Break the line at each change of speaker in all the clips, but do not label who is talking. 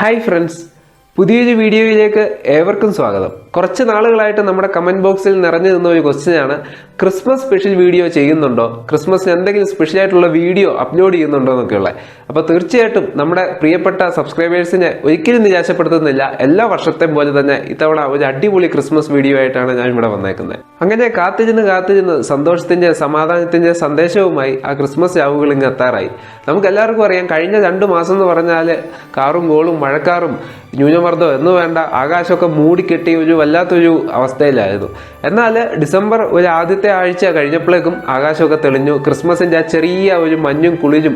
Hi friends, പുതിയൊരു വീഡിയോയിലേക്ക് ഏവർക്കും സ്വാഗതം. കുറച്ച് നാളുകളായിട്ട് നമ്മുടെ കമൻറ്റ് ബോക്സിൽ നിറഞ്ഞു നിന്ന ഒരു ക്വസ്റ്റ്യനാണ്, ക്രിസ്മസ് സ്പെഷ്യൽ വീഡിയോ ചെയ്യുന്നുണ്ടോ, ക്രിസ്മസിന് എന്തെങ്കിലും സ്പെഷ്യൽ ആയിട്ടുള്ള വീഡിയോ അപ്ലോഡ് ചെയ്യുന്നുണ്ടോ എന്നൊക്കെയുള്ള. അപ്പോൾ തീർച്ചയായിട്ടും നമ്മുടെ പ്രിയപ്പെട്ട സബ്സ്ക്രൈബേഴ്സിനെ ഒരിക്കലും നിരാശപ്പെടുത്തുന്നില്ല. എല്ലാ വർഷത്തെയും പോലെ തന്നെ ഇത്തവണ ഒരു അടിപൊളി ക്രിസ്മസ് വീഡിയോ ആയിട്ടാണ് ഞാൻ ഇവിടെ വന്നേക്കുന്നത്. അങ്ങനെ കാത്തിരുന്ന് സന്തോഷത്തിൻ്റെ സമാധാനത്തിൻ്റെ സന്ദേശവുമായി ആ ക്രിസ്മസ് രാവുകൾ ഇങ്ങ് എത്താറായി. നമുക്ക് എല്ലാവർക്കും അറിയാം, കഴിഞ്ഞ 2 മാസം എന്ന് പറഞ്ഞാൽ കാറും കോളും മഴക്കാറും ന്യൂനമർദ്ദം എന്ന് വേണ്ട ആകാശമൊക്കെ മൂടിക്കെട്ടി ഒരു വല്ലാത്തൊരു അവസ്ഥയിലായിരുന്നു. എന്നാൽ ഡിസംബർ ഒരു ആദ്യത്തെ ആഴ്ച കഴിഞ്ഞപ്പോഴേക്കും ആകാശമൊക്കെ തെളിഞ്ഞു. ക്രിസ്മസിൻ്റെ ആ ചെറിയ ഒരു മഞ്ഞും കുളിരും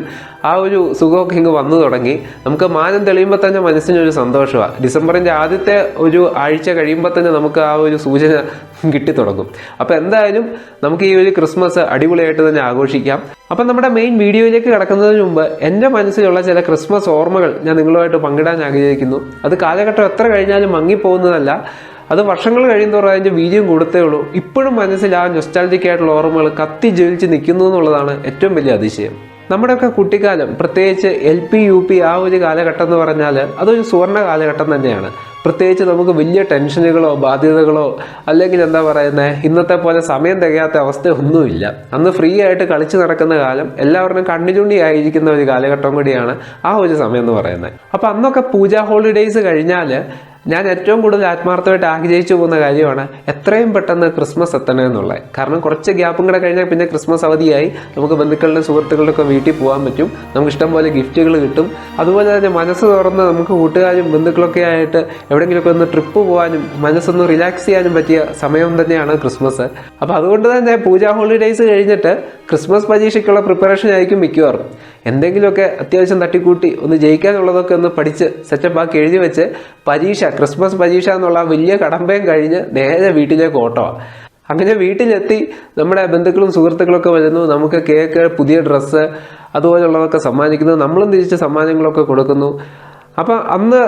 ആ ഒരു സുഖമൊക്കെ ഇങ്ങ് വന്നു തുടങ്ങി. നമുക്ക് മാനം തെളിയുമ്പോൾ തന്നെ മനസ്സിനൊരു സന്തോഷമാണ്. ഡിസംബറിൻ്റെ ആദ്യത്തെ ഒരു ആഴ്ച കഴിയുമ്പോൾ തന്നെ നമുക്ക് ആ ഒരു സൂചന കിട്ടിത്തുടങ്ങും. അപ്പോൾ എന്തായാലും നമുക്ക് ഈ ഒരു ക്രിസ്മസ് അടിപൊളിയായിട്ട് തന്നെ ആഘോഷിക്കാം. അപ്പം നമ്മുടെ മെയിൻ വീഡിയോയിലേക്ക് കടക്കുന്നതിന് മുമ്പ് എൻ്റെ മനസ്സിലുള്ള ചില ക്രിസ്മസ് ഓർമ്മകൾ ഞാൻ നിങ്ങളുമായിട്ട് പങ്കിടാൻ ആഗ്രഹിക്കുന്നു. അത് കാലഘട്ടം എത്ര കഴിഞ്ഞാലും മങ്ങിപ്പോകുന്നതല്ല, അത് വർഷങ്ങൾ കഴിയുന്നതോറും അതിൻ്റെ വീര്യം കൊടുത്തേ ഉള്ളൂ. ഇപ്പോഴും മനസ്സിൽ ആ നൊസ്റ്റാൾജിക് ആയിട്ടുള്ള ഓർമ്മകൾ കത്തി ജ്വലിച്ച് നിൽക്കുന്നു എന്നുള്ളതാണ് ഏറ്റവും വലിയ അതിശയം. നമ്മുടെയൊക്കെ കുട്ടിക്കാലം, പ്രത്യേകിച്ച് LP UP ആ ഒരു കാലഘട്ടം എന്ന് പറഞ്ഞാൽ അതൊരു സുവർണ്ണ കാലഘട്ടം തന്നെയാണ്. പ്രത്യേകിച്ച് നമുക്ക് വലിയ ടെൻഷനുകളോ ബാധ്യതകളോ അല്ലെങ്കിൽ എന്താ പറയുന്നത്, ഇന്നത്തെ പോലെ സമയം തികയാത്ത അവസ്ഥയൊന്നുമില്ല. അന്ന് ഫ്രീ ആയിട്ട് കളിച്ച് നടക്കുന്ന കാലം, എല്ലാവരും കണ്ണിചുണ്ടി ആയിരിക്കുന്ന ഒരു കാലഘട്ടം കൂടിയാണ് ആ ഒരു സമയം എന്ന് പറയുന്നത്. അപ്പോൾ അന്നൊക്കെ പൂജാ ഹോളിഡേയ്സ് കഴിഞ്ഞാൽ ഞാൻ ഏറ്റവും കൂടുതൽ ആത്മാർത്ഥമായിട്ട് ആഗ്രഹിച്ചു പോകുന്ന കാര്യമാണ് എത്രയും പെട്ടെന്ന് ക്രിസ്മസ് എത്തണമെന്നുള്ളത്. കാരണം കുറച്ച് ഗ്യാപ്പും കൂടെ കഴിഞ്ഞാൽ പിന്നെ ക്രിസ്മസ് അവധിയായി, നമുക്ക് ബന്ധുക്കളുടെ സുഹൃത്തുക്കളുടെ ഒക്കെ വീട്ടിൽ പോകാൻ പറ്റും, നമുക്ക് ഇഷ്ടം പോലെ ഗിഫ്റ്റുകൾ കിട്ടും. അതുപോലെ തന്നെ മനസ്സ് തുറന്ന് നമുക്ക് കൂട്ടുകാരും ബന്ധുക്കളൊക്കെ ആയിട്ട് എവിടെയെങ്കിലുമൊക്കെ ഒന്ന് ട്രിപ്പ് പോകാനും മനസ്സൊന്ന് റിലാക്സ് ചെയ്യാനും പറ്റിയ സമയം തന്നെയാണ് ക്രിസ്മസ്. അപ്പോൾ അതുകൊണ്ട് തന്നെ പൂജാ ഹോളിഡേയ്സ് കഴിഞ്ഞിട്ട് ക്രിസ്മസ് പരീക്ഷയ്ക്കുള്ള പ്രിപ്പറേഷൻ ആയിരിക്കും മിക്കവാറും. എന്തെങ്കിലുമൊക്കെ അത്യാവശ്യം തട്ടിക്കൂട്ടി ഒന്ന് ജയിക്കാനുള്ളതൊക്കെ ഒന്ന് പഠിച്ച് സെറ്റപ്പ് ആക്കി എഴുതി വെച്ച് ക്രിസ്മസ് പരീക്ഷ എന്നുള്ള വലിയ കടമ്പയും കഴിഞ്ഞ് നേരെ വീട്ടിലേക്ക് ഓട്ടമാണ്. അങ്ങനെ വീട്ടിലെത്തി നമ്മുടെ ബന്ധുക്കളും സുഹൃത്തുക്കളൊക്കെ വരുന്നു, നമുക്ക് കേക്ക്, പുതിയ ഡ്രസ്സ് അതുപോലുള്ളതൊക്കെ സമ്മാനിക്കുന്നു, നമ്മളും തിരിച്ച് സമ്മാനങ്ങളൊക്കെ കൊടുക്കുന്നു. അപ്പം അന്ന്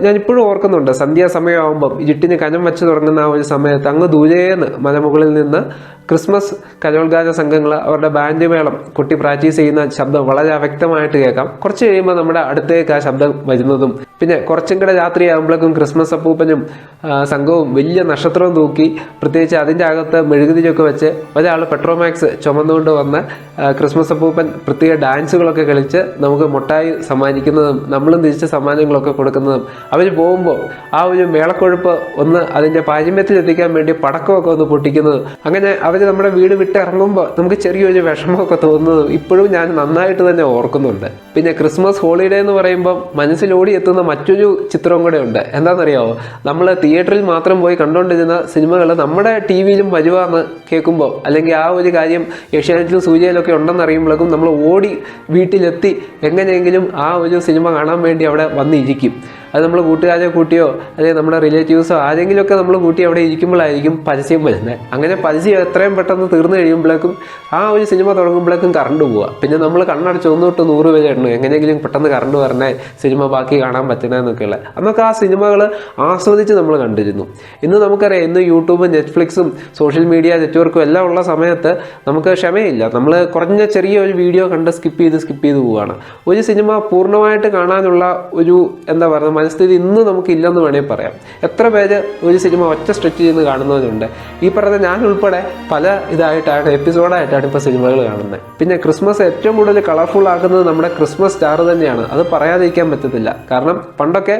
ഞാനിപ്പോഴും ഓർക്കുന്നുണ്ട്, സന്ധ്യാസമയമാകുമ്പം ഇരുട്ടിന് കനം വെച്ച് തുടങ്ങുന്ന ആ ഒരു സമയത്ത് അങ്ങ് ദൂരേന്ന് മലമുകളിൽ നിന്ന് ക്രിസ്മസ് കരോൾഗാന സംഘങ്ങൾ അവരുടെ ബാൻഡ് മേളം കൊട്ടി പ്രാക്ടീസ് ചെയ്യുന്ന ശബ്ദം വളരെ വ്യക്തമായിട്ട് കേൾക്കാം. കുറച്ച് കഴിയുമ്പോൾ നമ്മുടെ അടുത്തേക്ക് ആ ശബ്ദം വരുന്നതും, പിന്നെ കുറച്ചും കൂടെ രാത്രിയാകുമ്പോഴേക്കും ക്രിസ്മസ് അപ്പൂപ്പനും സംഘവും വലിയ നക്ഷത്രവും തൂക്കി, പ്രത്യേകിച്ച് അതിൻ്റെ അകത്ത് മെഴുകുതിരിയൊക്കെ വെച്ച് ഒരാൾ പെട്രോമാക്സ് ചുമന്നുകൊണ്ട് വന്ന് ക്രിസ്മസ് അപ്പൂപ്പൻ പ്രത്യേക ഡാൻസുകളൊക്കെ കളിച്ച് നമുക്ക് മുട്ടായി സമ്മാനിക്കുന്നതും നമ്മളും തിരിച്ച് സമ്മാനങ്ങളൊക്കെ കൊടുക്കുന്നതും, അവർ പോകുമ്പോൾ ആ ഒരു മേളക്കൊഴുപ്പ് ഒന്ന് അതിൻ്റെ പാരമ്യത്തിലെത്തിക്കാൻ വേണ്ടി പടക്കമൊക്കെ ഒന്ന് പൊട്ടിക്കുന്നതും, അങ്ങനെ അവർ നമ്മുടെ വീട് വിട്ട് ഇറങ്ങുമ്പോൾ നമുക്ക് ചെറിയൊരു വിഷമമൊക്കെ തോന്നുന്നതും ഇപ്പോഴും ഞാൻ നന്നായിട്ട് തന്നെ ഓർക്കുന്നുണ്ട്. പിന്നെ ക്രിസ്മസ് ഹോളിഡേ എന്ന് പറയുമ്പോൾ മനസ്സിലോടി എത്തുന്ന മറ്റൊരു ചിത്രവും കൂടെ ഉണ്ട്. എന്താണെന്നറിയാമോ, നമ്മൾ തിയേറ്ററിൽ മാത്രം പോയി കണ്ടുകൊണ്ടിരുന്ന സിനിമകൾ നമ്മുടെ TV-യിലും വരുവാന്ന് കേൾക്കുമ്പോൾ, അല്ലെങ്കിൽ ആ ഒരു കാര്യം ഏഷ്യാനെറ്റിലും സൂര്യയിലൊക്കെ ഉണ്ടെന്നറിയുമ്പോഴേക്കും നമ്മൾ ഓടി വീട്ടിലെത്തി എങ്ങനെയെങ്കിലും ആ ഒരു സിനിമ കാണാൻ വേണ്ടി അവിടെ വന്നിരിക്കും. അത് നമ്മൾ കൂട്ടുകാരെ കൂട്ടിയോ അല്ലെങ്കിൽ നമ്മുടെ റിലേറ്റീവ്സോ ആരെങ്കിലുമൊക്കെ നമ്മൾ കൂട്ടി അവിടെ ഇരിക്കുമ്പോഴായിരിക്കും പരസ്യം വരുന്നത്. അങ്ങനെ പരസ്യം എത്രയും പെട്ടെന്ന് തീർന്നു കഴിയുമ്പോഴേക്കും ആ ഒരു സിനിമ തുടങ്ങുമ്പോഴേക്കും കറണ്ട് പോവുക. പിന്നെ നമ്മൾ കണ്ണടച്ച് 1 തൊട്ട് 100 വരെ എണ്ണു, എങ്ങനെയെങ്കിലും പെട്ടെന്ന് കറണ്ട് വരണേ, സിനിമ ബാക്കി കാണാൻ പറ്റണമെന്നൊക്കെയുള്ള. അന്നൊക്കെ ആ സിനിമകൾ ആസ്വദിച്ച് നമ്മൾ കണ്ടിരുന്നു. ഇന്ന് നമുക്കറിയാം, ഇന്ന് യൂട്യൂബും നെറ്റ്ഫ്ലിക്സും സോഷ്യൽ മീഡിയ നെറ്റ്വർക്കും എല്ലാം ഉള്ള സമയത്ത് നമുക്ക് ക്ഷമയില്ല. നമ്മൾ കുറഞ്ഞ ചെറിയ ഒരു വീഡിയോ കണ്ട് സ്കിപ്പ് ചെയ്ത് പോവുകയാണ്. ഒരു സിനിമ പൂർണ്ണമായിട്ട് കാണാനുള്ള ഒരു എന്താ പറയുക മനസ്ഥിതി ഇന്ന് നമുക്കില്ലെന്ന് വേണമെങ്കിൽ പറയാം. എത്ര പേര് ഒരു സിനിമ ഒറ്റ സ്ട്രെച്ച് ചെയ്ത് കാണുന്നവരുണ്ട്. ഈ പറഞ്ഞ ഞാൻ ഉൾപ്പെടെ പല എപ്പിസോഡായിട്ടാണ് ഇപ്പോൾ സിനിമകൾ കാണുന്നത്. പിന്നെ ക്രിസ്മസ് ഏറ്റവും കൂടുതൽ കളർഫുൾ ആക്കുന്നത് നമ്മുടെ ക്രിസ്മസ് സ്റ്റാർ തന്നെയാണ്. അത് പറയാതിരിക്കാൻ പറ്റത്തില്ല. കാരണം പണ്ടൊക്കെ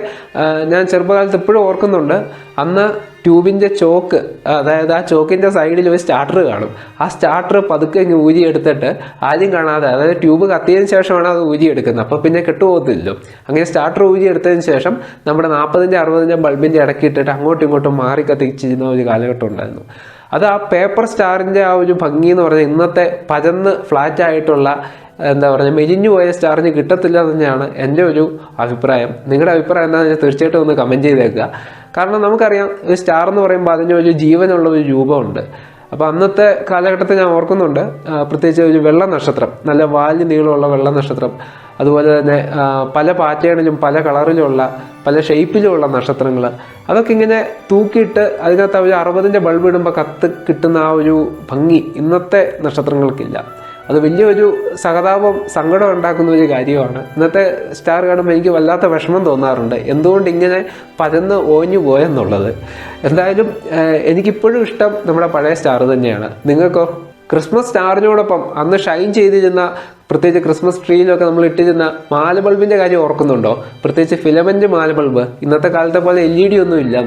ഞാൻ ചെറുപ്പകാലത്ത് എപ്പോഴും ഓർക്കുന്നുണ്ട്, അന്ന് ട്യൂബിൻ്റെ ചോക്ക്, അതായത് ആ ചോക്കിൻ്റെ സൈഡിൽ ഒരു സ്റ്റാർട്ടർ കാണും. ആ സ്റ്റാർട്ടർ പതുക്കെ ഇങ്ങ് ഊരിയെടുത്തിട്ട് ആദ്യം കാണാതെ, അതായത് ട്യൂബ് കത്തിയതിന് ശേഷമാണ് അത് ഊരിയെടുക്കുന്നത്, അപ്പോൾ പിന്നെ കെട്ടുപോകത്തില്ലല്ലോ. അങ്ങനെ സ്റ്റാർട്ടർ ഊരിയെടുത്തതിന് ശേഷം നമ്മുടെ 40-ൻ്റെ 60-ൻ്റെ ബൾബിൻ്റെ ഇടയ്ക്കിട്ടിട്ട് അങ്ങോട്ടും ഇങ്ങോട്ടും മാറി കത്തിച്ചിരുന്ന ഒരു കാലഘട്ടം ഉണ്ടായിരുന്നു. അത് ആ പേപ്പർ സ്റ്റാറിൻ്റെ ആ ഒരു ഭംഗി എന്ന് പറഞ്ഞാൽ ഇന്നത്തെ പരന്ന് ഫ്ലാറ്റായിട്ടുള്ള എന്താ പറയുക മെലിഞ്ഞു പോയ സ്റ്റാറിന് കിട്ടത്തില്ല തന്നെയാണ് എൻ്റെ ഒരു അഭിപ്രായം. നിങ്ങളുടെ അഭിപ്രായം എന്താണെന്ന് വെച്ചാൽ തീർച്ചയായിട്ടും ഒന്ന് കമൻറ്റ് ചെയ്തേക്കുക. കാരണം നമുക്കറിയാം, ഒരു സ്റ്റാർ എന്ന് പറയുമ്പോൾ അതിന് ഒരു ജീവനുള്ള ഒരു രൂപമുണ്ട്. അപ്പോൾ അന്നത്തെ കാലഘട്ടത്തിൽ ഞാൻ ഓർക്കുന്നുണ്ട്, പ്രത്യേകിച്ച് ഒരു വെള്ള നക്ഷത്രം, നല്ല വാല് നീളമുള്ള വെള്ള നക്ഷത്രം, അതുപോലെ തന്നെ പല പാറ്റേണിലും പല കളറിലുമുള്ള പല ഷേപ്പിലുമുള്ള നക്ഷത്രങ്ങൾ, അതൊക്കെ ഇങ്ങനെ തൂക്കിയിട്ട് അതിനകത്ത് ഒരു 60-ൻ്റെ ബൾബ് ഇടുമ്പോൾ കിട്ടുന്ന ആ ഒരു ഭംഗി ഇന്നത്തെ നക്ഷത്രങ്ങൾക്കില്ല. അത് വലിയൊരു സഹതാപം സങ്കടം ഉണ്ടാക്കുന്ന ഒരു കാര്യമാണ്. ഇന്നത്തെ സ്റ്റാർ കാണുമ്പോൾ എനിക്ക് വല്ലാത്ത വിഷമം തോന്നാറുണ്ട്, എന്തുകൊണ്ട് ഇങ്ങനെ പരന്ന് ഓഞ്ഞു പോയെന്നുള്ളത്. എന്തായാലും എനിക്കിപ്പോഴും ഇഷ്ടം നമ്മുടെ പഴയ സ്റ്റാർ തന്നെയാണ്. നിങ്ങൾക്കോ? ക്രിസ്മസ് സ്റ്റാറിനോടൊപ്പം അന്ന് ഷൈൻ ചെയ്തിരുന്ന, പ്രത്യേകിച്ച് ക്രിസ്മസ് ട്രീയിലൊക്കെ നമ്മൾ ഇട്ടിരുന്ന മാല ബൾബിൻ്റെ കാര്യം ഓർക്കുന്നുണ്ടോ? പ്രത്യേകിച്ച് ഫിലമെൻ്റ് മാല ബൾബ്. ഇന്നത്തെ കാലത്തെ പോലെ LED ഒന്നും ഇല്ല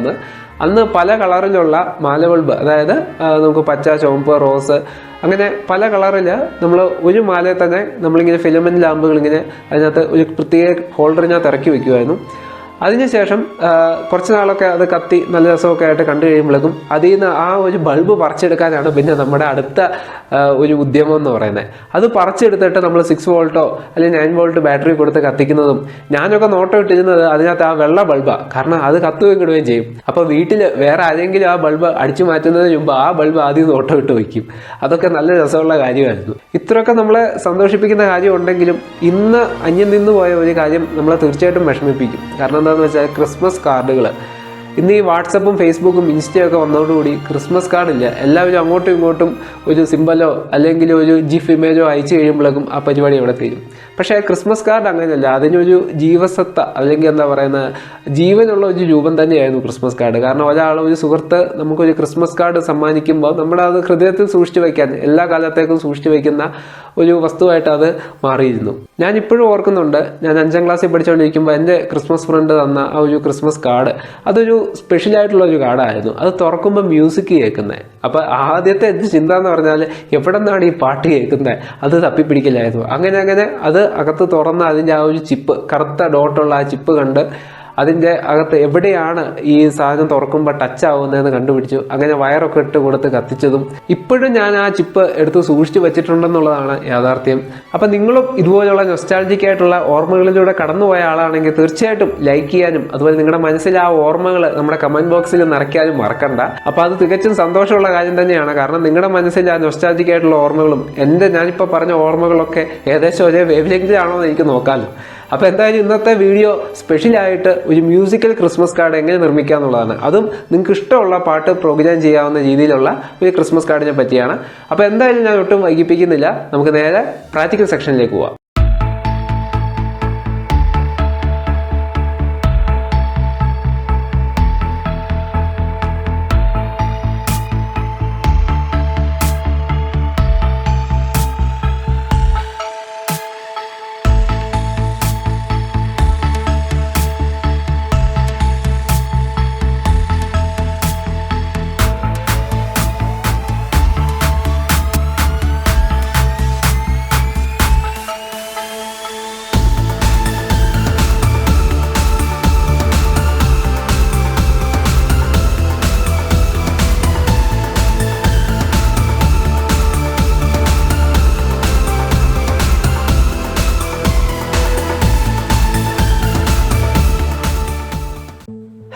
അന്ന് പല കളറിലുള്ള മാല ബൾബ്, അതായത് നമുക്ക് പച്ച, ചുവപ്പ്, റോസ്, അങ്ങനെ പല കളറിൽ നമ്മൾ ഒരു മാലയിൽ തന്നെ നമ്മളിങ്ങനെ ഫിലമെൻ്റ് ലാമ്പുകൾ ഇങ്ങനെ അതിനകത്ത് ഒരു പ്രത്യേക ഹോൾഡറിനകത്ത് ഇറക്കി വയ്ക്കുമായിരുന്നു. അതിനുശേഷം കുറച്ച് നാളൊക്കെ അത് കത്തി നല്ല രസമൊക്കെ ആയിട്ട് കണ്ടു കഴിയുമ്പോഴേക്കും അതിൽ നിന്ന് ആ ഒരു ബൾബ് പറിച്ചെടുക്കാനാണ് പിന്നെ നമ്മുടെ അടുത്ത ഒരു ഉദ്യമം എന്ന് പറയുന്നത്. അത് പറിച്ചെടുത്തിട്ട് നമ്മൾ 6 വോൾട്ടോ അല്ലെങ്കിൽ 9 വോൾട്ട് ബാറ്ററി കൊടുത്ത് കത്തിക്കുന്നതും, ഞാനൊക്കെ നോട്ടം ഇട്ടിരുന്നത് അതിനകത്ത് ആ വെള്ള ബൾബാണ്. കാരണം അത് കത്തുകയും കിടുകയും ചെയ്യും. അപ്പോൾ വീട്ടിൽ വേറെ ആരെങ്കിലും ആ ബൾബ് അടിച്ചു മാറ്റുന്നതിന് മുമ്പ് ആ ബൾബ് ആദ്യം നോട്ടം ഇട്ട് വയ്ക്കും. അതൊക്കെ നല്ല രസമുള്ള കാര്യമായിരുന്നു. ഇത്രയൊക്കെ നമ്മളെ സന്തോഷിപ്പിക്കുന്ന കാര്യം ഉണ്ടെങ്കിലും ഇന്ന് അന്യം നിന്ന് പോയ ഒരു കാര്യം നമ്മളെ തീർച്ചയായിട്ടും വിഷമിപ്പിക്കും. കാരണം എന്താണെന്ന് വെച്ചാൽ ക്രിസ്മസ് കാർഡുകൾ. ഇന്ന് ഈ വാട്സപ്പും ഫേസ്ബുക്കും ഇൻസ്റ്റയൊക്കെ വന്നതോടുകൂടി ക്രിസ്മസ് കാർഡില്ല. എല്ലാവരും അങ്ങോട്ടും ഇങ്ങോട്ടും ഒരു സിമ്പലോ അല്ലെങ്കിൽ ഒരു ജിഫ് ഇമേജോ അയച്ചു കഴിയുമ്പോഴേക്കും ആ പരിപാടി അവിടെ തീരും. പക്ഷേ ക്രിസ്മസ് കാർഡ് അങ്ങനെയല്ല. അതിനൊരു ജീവസത്ത അല്ലെങ്കിൽ എന്താ പറയുന്നത്, ജീവനുള്ള ഒരു രൂപം തന്നെയായിരുന്നു ക്രിസ്മസ് കാർഡ്. കാരണം ഒരു സുഹൃത്ത് നമുക്കൊരു ക്രിസ്മസ് കാർഡ് സമ്മാനിക്കുമ്പോൾ നമ്മുടെ അത് ഹൃദയത്തിൽ സൂക്ഷിച്ചു വയ്ക്കാൻ, എല്ലാ കാലത്തേക്കും സൂക്ഷിച്ചു വയ്ക്കുന്ന ഒരു വസ്തുവായിട്ട് അത് മാറിയിരുന്നു. ഞാൻ ഇപ്പോഴും ഓർക്കുന്നുണ്ട്, ഞാൻ 5ാം ക്ലാസ്സിൽ പഠിച്ചുകൊണ്ടിരിക്കുമ്പോൾ എൻ്റെ ക്രിസ്മസ് ഫ്രണ്ട് തന്ന ആ ഒരു ക്രിസ്മസ് കാർഡ്, അതൊരു സ്പെഷ്യലായിട്ടുള്ള ഒരു കാർഡായിരുന്നു. അത് തുറക്കുമ്പോൾ മ്യൂസിക് കേൾക്കുന്നത്. അപ്പോൾ ആദ്യത്തെ ചിന്ത എന്ന് പറഞ്ഞാൽ എവിടെ നിന്നാണ് ഈ പാട്ട് കേൾക്കുന്നത്, അത് തപ്പിപ്പിടിക്കലായിരുന്നു. അങ്ങനെ അത് അകത്ത് തുറന്ന് അതിൻ്റെ ആ ഒരു ചിപ്പ്, കറുത്ത ഡോട്ടുള്ള ആ ചിപ്പ് കണ്ട് അതിൻ്റെ അകത്ത് എവിടെയാണ് ഈ സാധനം തുറക്കുമ്പോൾ ടച്ച് ആവുന്നതെന്ന് കണ്ടുപിടിച്ചു. അങ്ങനെ വയറൊക്കെ ഇട്ട് കൊടുത്ത് കത്തിച്ചതും ഇപ്പോഴും ഞാൻ ആ ചിപ്പ് എടുത്ത് സൂക്ഷിച്ച് വെച്ചിട്ടുണ്ടെന്നുള്ളതാണ് യാഥാർത്ഥ്യം. അപ്പം നിങ്ങളും ഇതുപോലുള്ള നൊസ്റ്റാൾജിക്കായിട്ടുള്ള ഓർമ്മകളിലൂടെ കടന്നുപോയ ആളാണെങ്കിൽ തീർച്ചയായിട്ടും ലൈക്ക് ചെയ്യാനും അതുപോലെ നിങ്ങളുടെ മനസ്സിൽ ആ ഓർമ്മകൾ നമ്മുടെ കമൻറ്റ് ബോക്സിൽ നിറയ്ക്കാനും മറക്കണ്ട. അപ്പോൾ അത് തികച്ചും സന്തോഷമുള്ള കാര്യം തന്നെയാണ്. കാരണം നിങ്ങളുടെ മനസ്സിൽ ആ നൊസ്റ്റാൾജിക്കായിട്ടുള്ള ഓർമ്മകളും ഞാനിപ്പോൾ പറഞ്ഞ ഓർമ്മകളൊക്കെ ഏകദേശം ഒരേ വേവ് ലെങ്തിലാണോ എന്ന് എനിക്ക് നോക്കാമല്ലോ. അപ്പോൾ എന്തായാലും ഇന്നത്തെ വീഡിയോ സ്പെഷ്യലായിട്ട് ഒരു മ്യൂസിക്കൽ ക്രിസ്മസ് കാർഡ് എങ്ങനെ നിർമ്മിക്കുക എന്നുള്ളതാണ്. അതും നിങ്ങൾക്ക് ഇഷ്ടമുള്ള പാട്ട് പ്രോഗ്രാം ചെയ്യാവുന്ന രീതിയിലുള്ള ഒരു ക്രിസ്മസ് കാർഡിനെ പറ്റിയാണ്. അപ്പോൾ എന്തായാലും ഞാൻ ഒട്ടും വൈകിപ്പിക്കുന്നില്ല, നമുക്ക് നേരെ പ്രാക്ടിക്കൽ സെക്ഷനിലേക്ക് പോവാം.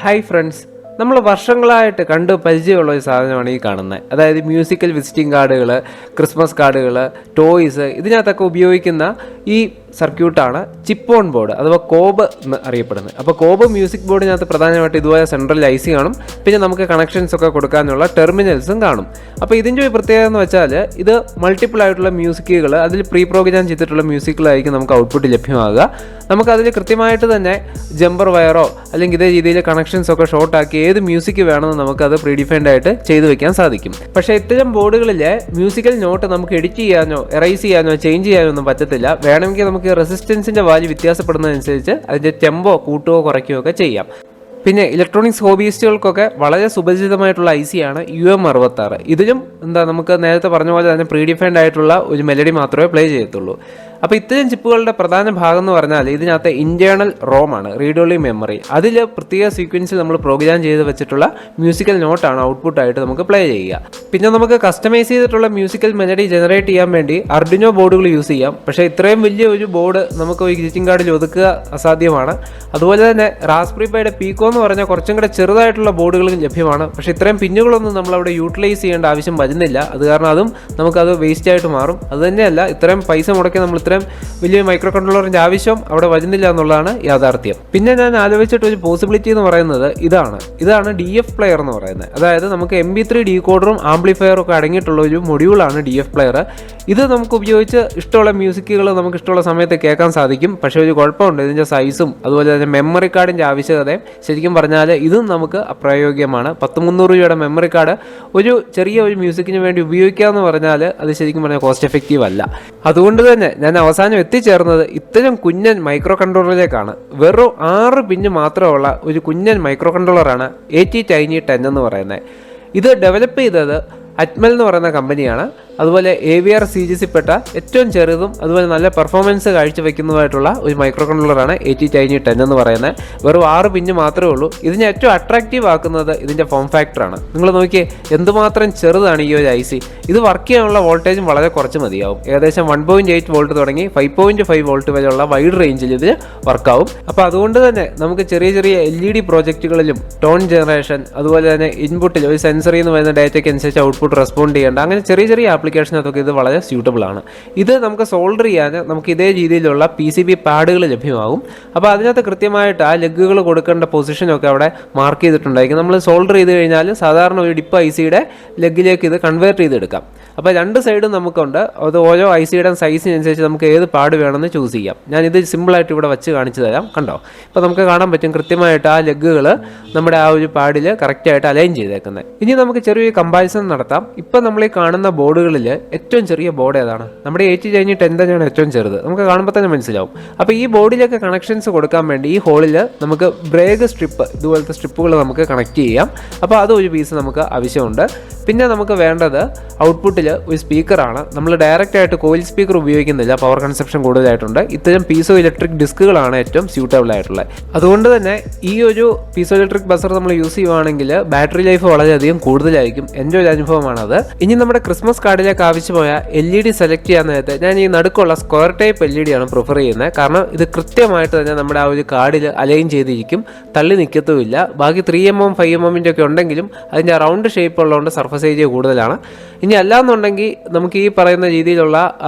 ഹായ് ഫ്രണ്ട്സ്, നമ്മൾ വർഷങ്ങളായിട്ട് കണ്ട് പരിചയമുള്ള ഒരു സാധനമാണ് ഈ കാണുന്നത്. അതായത് മ്യൂസിക്കൽ വിസിറ്റിംഗ് കാർഡുകൾ, ക്രിസ്മസ് കാർഡുകൾ, ടോയ്സ്, ഇതിനകത്തൊക്കെ ഉപയോഗിക്കുന്ന ഈ സർക്യൂട്ടാണ് ചിപ്പ് ഓൺ ബോർഡ് അഥവാ കോബ് എന്ന് അറിയപ്പെടുന്നത്. അപ്പോൾ കോബ് മ്യൂസിക് ബോർഡിനകത്ത് പ്രധാനമായിട്ട് ഇതുപോലെ സെൻട്രൽ IC കാണും. പിന്നെ നമുക്ക് കണക്ഷൻസ് ഒക്കെ കൊടുക്കാനുള്ള ടെർമിനൽസും കാണും. അപ്പോൾ ഇതിൻ്റെ ഒരു പ്രത്യേകത എന്ന് വെച്ചാൽ ഇത് മൾട്ടിപ്പിൾ ആയിട്ടുള്ള മ്യൂസിക്കുകൾ, അതിൽ പ്രീ പ്രോഗ്രാം ചെയ്തിട്ടുള്ള മ്യൂസിക്കുകളായിരിക്കും നമുക്ക് ഔട്ട്പുട്ട് ലഭ്യമാകുക. നമുക്കതിൽ കൃത്യമായിട്ട് തന്നെ ജമ്പർ വയറോ അല്ലെങ്കിൽ ഇതേ രീതിയിൽ കണക്ഷൻസ് ഒക്കെ ഷോർട്ടാക്കി ഏത് മ്യൂസിക് വേണമെന്ന് നമുക്കത് പ്രീഡിഫൈൻഡ് ആയിട്ട് ചെയ്തു വെക്കാൻ സാധിക്കും. പക്ഷേ ഇത്തരം ബോർഡുകളിൽ മ്യൂസിക്കൽ നോട്ട് നമുക്ക് എഡിറ്റ് ചെയ്യാനോ എറൈസ് ചെയ്യാനോ ചേഞ്ച് ചെയ്യാനോ ഒന്നും പറ്റത്തില്ല. വേണമെങ്കിൽ നമുക്ക് റെസിസ്റ്റൻസിൻ്റെ വാല്യൂ വ്യത്യാസപ്പെടുന്നതനുസരിച്ച് അതിൻ്റെ ടെമ്പോ കൂട്ടുകയോ കുറയ്ക്കുകയോ ഒക്കെ ചെയ്യാം. പിന്നെ ഇലക്ട്രോണിക്സ് ഹോബിയിസ്റ്റുകൾക്കൊക്കെ വളരെ സുപരിചിതമായിട്ടുള്ള IC ആണ് UM66. ഇതിലും നമുക്ക് നേരത്തെ പറഞ്ഞ പോലെ തന്നെ പ്രീഡിഫൈൻഡ് ആയിട്ടുള്ള ഒരു മെലഡി മാത്രമേ പ്ലേ ചെയ്യത്തുള്ളൂ. അപ്പോൾ ഇത്തരം ചിപ്പുകളുടെ പ്രധാന ഭാഗം എന്ന് പറഞ്ഞാൽ ഇതിനകത്ത് ഇന്റേണൽ ROM ആണ്, റീഡ് ഓൺലി മെമ്മറി. അതിൽ പ്രത്യേക സീക്വൻസിൽ നമ്മൾ പ്രോഗ്രാം ചെയ്ത് വെച്ചിട്ടുള്ള മ്യൂസിക്കൽ നോട്ടാണ് ഔട്ട്പുട്ടായിട്ട് നമുക്ക് പ്ലേ ചെയ്യുക. പിന്നെ നമുക്ക് കസ്റ്റമൈസ് ചെയ്തിട്ടുള്ള മ്യൂസിക്കൽ മെലഡി ജനറേറ്റ് ചെയ്യാൻ വേണ്ടി അർഡിനോ ബോർഡുകൾ യൂസ് ചെയ്യാം. പക്ഷേ ഇത്രയും വലിയ ഒരു ബോർഡ് നമുക്ക് ഒരു ഗ്രീറ്റിംഗ് കാർഡിൽ ഒതുക്കുക അസാധ്യമാണ്. അതുപോലെ തന്നെ റാസ്ബെറി പൈയുടെ പീക്കോ എന്ന് പറഞ്ഞാൽ കുറച്ചും കൂടെ ചെറുതായിട്ടുള്ള ബോർഡുകളും ലഭ്യമാണ്. പക്ഷേ ഇത്രയും പിന്നുകളൊന്നും നമ്മളവിടെ യൂട്ടിലൈസ് ചെയ്യേണ്ട ആവശ്യം വരുന്നില്ല. അത് കാരണം അതും നമുക്കത് വേസ്റ്റ് ആയിട്ട് മാറും. അതുതന്നെയല്ല, ഇത്രയും പൈസ മുടക്കി നമ്മൾ ഇത്രയും വലിയ മൈക്രോ കൺട്രോളറിൻ്റെ ആവശ്യം അവിടെ വരുന്നില്ല എന്നുള്ളതാണ് യാഥാർത്ഥ്യം. പിന്നെ ഞാൻ ആലോചിച്ചിട്ട് ഒരു പോസിബിലിറ്റി എന്ന് പറയുന്നത് ഇതാണ് DF പ്ലെയർ എന്ന് പറയുന്നത്. അതായത് നമുക്ക് MP3 ഡീകോഡറും ആംപ്ലിഫയറും ഒക്കെ അടങ്ങിയിട്ടുള്ള ഒരു മൊഡ്യൂളാണ് DF പ്ലെയർ. ഇത് നമുക്ക് ഉപയോഗിച്ച് ഇഷ്ടമുള്ള മ്യൂസിക്കുകൾ നമുക്ക് ഇഷ്ടമുള്ള സമയത്ത് കേൾക്കാൻ സാധിക്കും. പക്ഷേ ഒരു കുഴപ്പമുണ്ട്, ഇതിൻ്റെ സൈസും അതുപോലെ തന്നെ മെമ്മറി കാർഡിൻ്റെ ആവശ്യകതയും ശരിക്കും പറഞ്ഞാൽ ഇതും നമുക്ക് അപ്രായോഗികമാണ്. 300 രൂപയുടെ മെമ്മറി കാർഡ് ഒരു ചെറിയ ഒരു മ്യൂസിക്കിന് വേണ്ടി ഉപയോഗിക്കുക എന്ന് പറഞ്ഞാൽ അത് ശരിക്കും പറഞ്ഞാൽ കോസ്റ്റ് എഫക്റ്റീവ് അല്ല. അതുകൊണ്ട് തന്നെ ഞാൻ അവസാനം എത്തിച്ചേർന്നത് ഇത്തരം കുഞ്ഞൻ മൈക്രോ കൺട്രോളറിലേക്കാണ്. വെറും 6 പിന്ന് മാത്രമുള്ള ഒരു കുഞ്ഞൻ മൈക്രോ കൺട്രോളറാണ് ATtiny10 എന്ന് പറയുന്നത്. ഇത് ഡെവലപ്പ് ചെയ്തത് അറ്റ്മൽ എന്ന് പറയുന്ന കമ്പനിയാണ്. അതുപോലെ AVR സീരീസിൽപ്പെട്ട ഏറ്റവും ചെറുതും അതുപോലെ നല്ല പെർഫോമൻസ് കാഴ്ചവെക്കുന്നതായിട്ടുള്ള ഒരു മൈക്രോ കൺട്രോളറാണ് ATtiny10 എന്ന് പറയുന്നത്. വെറും 6 പിന്ന് മാത്രമേ ഉള്ളൂ. ഇതിനെ ഏറ്റവും അട്രാക്റ്റീവ് ആക്കുന്നത് ഇതിൻ്റെ ഫോം ഫാക്ടറാണ്. നിങ്ങൾ നോക്കിയേ എന്തുമാത്രം ചെറുതാണ് ഈ ഒരു IC. ഇത് വർക്ക് ചെയ്യാനുള്ള വോൾട്ടേജും വളരെ കുറച്ച് മതിയാവും. ഏകദേശം 1.8 വോൾട്ട് തുടങ്ങി 5.5 വോൾട്ട് വരെയുള്ള വൈഡ് റേഞ്ചിൽ ഇത് വർക്കാവും. അപ്പോൾ അതുകൊണ്ട് തന്നെ നമുക്ക് ചെറിയ ചെറിയ LED പ്രോജക്റ്റുകളിലും ടോൺ ജനറേഷൻ അതുപോലെ തന്നെ ഇൻപുട്ടിൽ ഒരു സെൻസറിൽ നിന്ന് വരുന്ന ഡേറ്റയ്ക്ക് അനുസരിച്ച് ഔട്ട്പുട്ട് റെസ്പോണ്ട് ചെയ്യേണ്ട അങ്ങനെ ചെറിയ ചെറിയ ആപ്ലിക്കേഷനകത്തൊക്കെ ഇത് വളരെ സ്യൂട്ടബിൾ ആണ്. ഇത് നമുക്ക് സോൾഡർ ചെയ്യാൻ നമുക്ക് ഇതേ രീതിയിലുള്ള PCB പാഡുകൾ ലഭ്യമാകും. അപ്പോൾ അതിനകത്ത് കൃത്യമായിട്ട് ആ ലെഗുകൾ കൊടുക്കേണ്ട പൊസിഷനൊക്കെ അവിടെ മാർക്ക് ചെയ്തിട്ടുണ്ടായിരിക്കും. നമ്മൾ സോൾഡർ ചെയ്ത് കഴിഞ്ഞാൽ സാധാരണ ഒരു ഡിപ്പ് ICയുടെ ലെഗിലേക്ക് ഇത് കൺവേർട്ട് ചെയ്തെടുക്കാം. അപ്പോൾ 2 സൈഡും നമുക്കുണ്ട്. അത് ഓരോ ICയുടെ സൈസിനനുസരിച്ച് നമുക്ക് ഏത് പാഡ് വേണമെന്ന് ചൂസ് ചെയ്യാം. ഞാനിത് സിമ്പിളായിട്ട് ഇവിടെ വെച്ച് കാണിച്ചു തരാം. കണ്ടോ, ഇപ്പോൾ നമുക്ക് കാണാൻ പറ്റും കൃത്യമായിട്ട് ആ ലെഗുകൾ നമ്മുടെ ആ ഒരു പാഡിൽ കറക്റ്റായിട്ട് അലൈൻ ചെയ്തേക്കുന്നത്. ഇനി നമുക്ക് ചെറിയൊരു കമ്പാരിസൺ നടത്താം. ഇപ്പോൾ നമ്മൾ ഈ കാണുന്ന ബോർഡുകളിൽ ഏറ്റവും ചെറിയ ബോർഡ് ഏതാണ്? നമ്മുടെ ATtiny10 തന്നെയാണ് ഏറ്റവും ചെറുത്. നമുക്ക് കാണുമ്പോൾ തന്നെ മനസ്സിലാവും. അപ്പോൾ ഈ ബോർഡിലേക്ക് കണക്ഷൻസ് കൊടുക്കാൻ വേണ്ടി ഈ ഹോളിൽ നമുക്ക് ബ്രേക്ക് സ്ട്രിപ്പ് ഇതുപോലത്തെ സ്ട്രിപ്പുകൾ നമുക്ക് കണക്ട് ചെയ്യാം. അപ്പോൾ അത് ഒരു പീസ് നമുക്ക് ആവശ്യമുണ്ട്. പിന്നെ നമുക്ക് വേണ്ടത് ഔട്ട്പുട്ടിൽ ഒരു സ്പീക്കറാണ്. നമ്മൾ ഡയറക്റ്റ് ആയിട്ട് കോയിൽ സ്പീക്കർ ഉപയോഗിക്കുന്നില്ല, പവർ കൺസപ്ഷൻ കൂടുതലായിട്ടുണ്ട്. ഇത്തരം പീസോ ഇലക്ട്രിക് ഡിസ്കുകളാണ് ഏറ്റവും സ്യൂട്ടബിൾ ആയിട്ടുള്ളത്. അതുകൊണ്ട് തന്നെ ഈ ഒരു പീസോ ഇലക്ട്രിക് ബസർ നമ്മൾ യൂസ് ചെയ്യുവാണെങ്കിൽ ബാറ്ററി ലൈഫ് വളരെയധികം കൂടുതലായിരിക്കും. എൻ്റെ ഒരു അനുഭവമാണത്. ഇനി നമ്മുടെ ക്രിസ്മസ് കാർഡിലേക്ക് ആവശ്യമായ LED സെലക്ട് ചെയ്യാൻ നേരത്തെ ഞാൻ ഈ നടുക്കുള്ള സ്ക്വയർ ടൈപ്പ് LED ആണ് പ്രിഫർ ചെയ്യുന്നത്. കാരണം ഇത് കൃത്യമായിട്ട് തന്നെ നമ്മുടെ ആ ഒരു കാർഡിൽ അലൈൻ ചെയ്തിരിക്കും, തള്ളി നിൽക്കത്തുമില്ല. ബാക്കി 3mm 5mm ഒക്കെ ഉണ്ടെങ്കിലും അതിൻ്റെ റൗണ്ട് ഷേപ്പ് ഉള്ളതുകൊണ്ട് സർഫസ് ഏരിയ കൂടുതലാണ്. ഇനി അല്ലാന്നുണ്ടെങ്കിൽ നമുക്ക് ഈ പറയുന്ന രീതിയിലുള്ള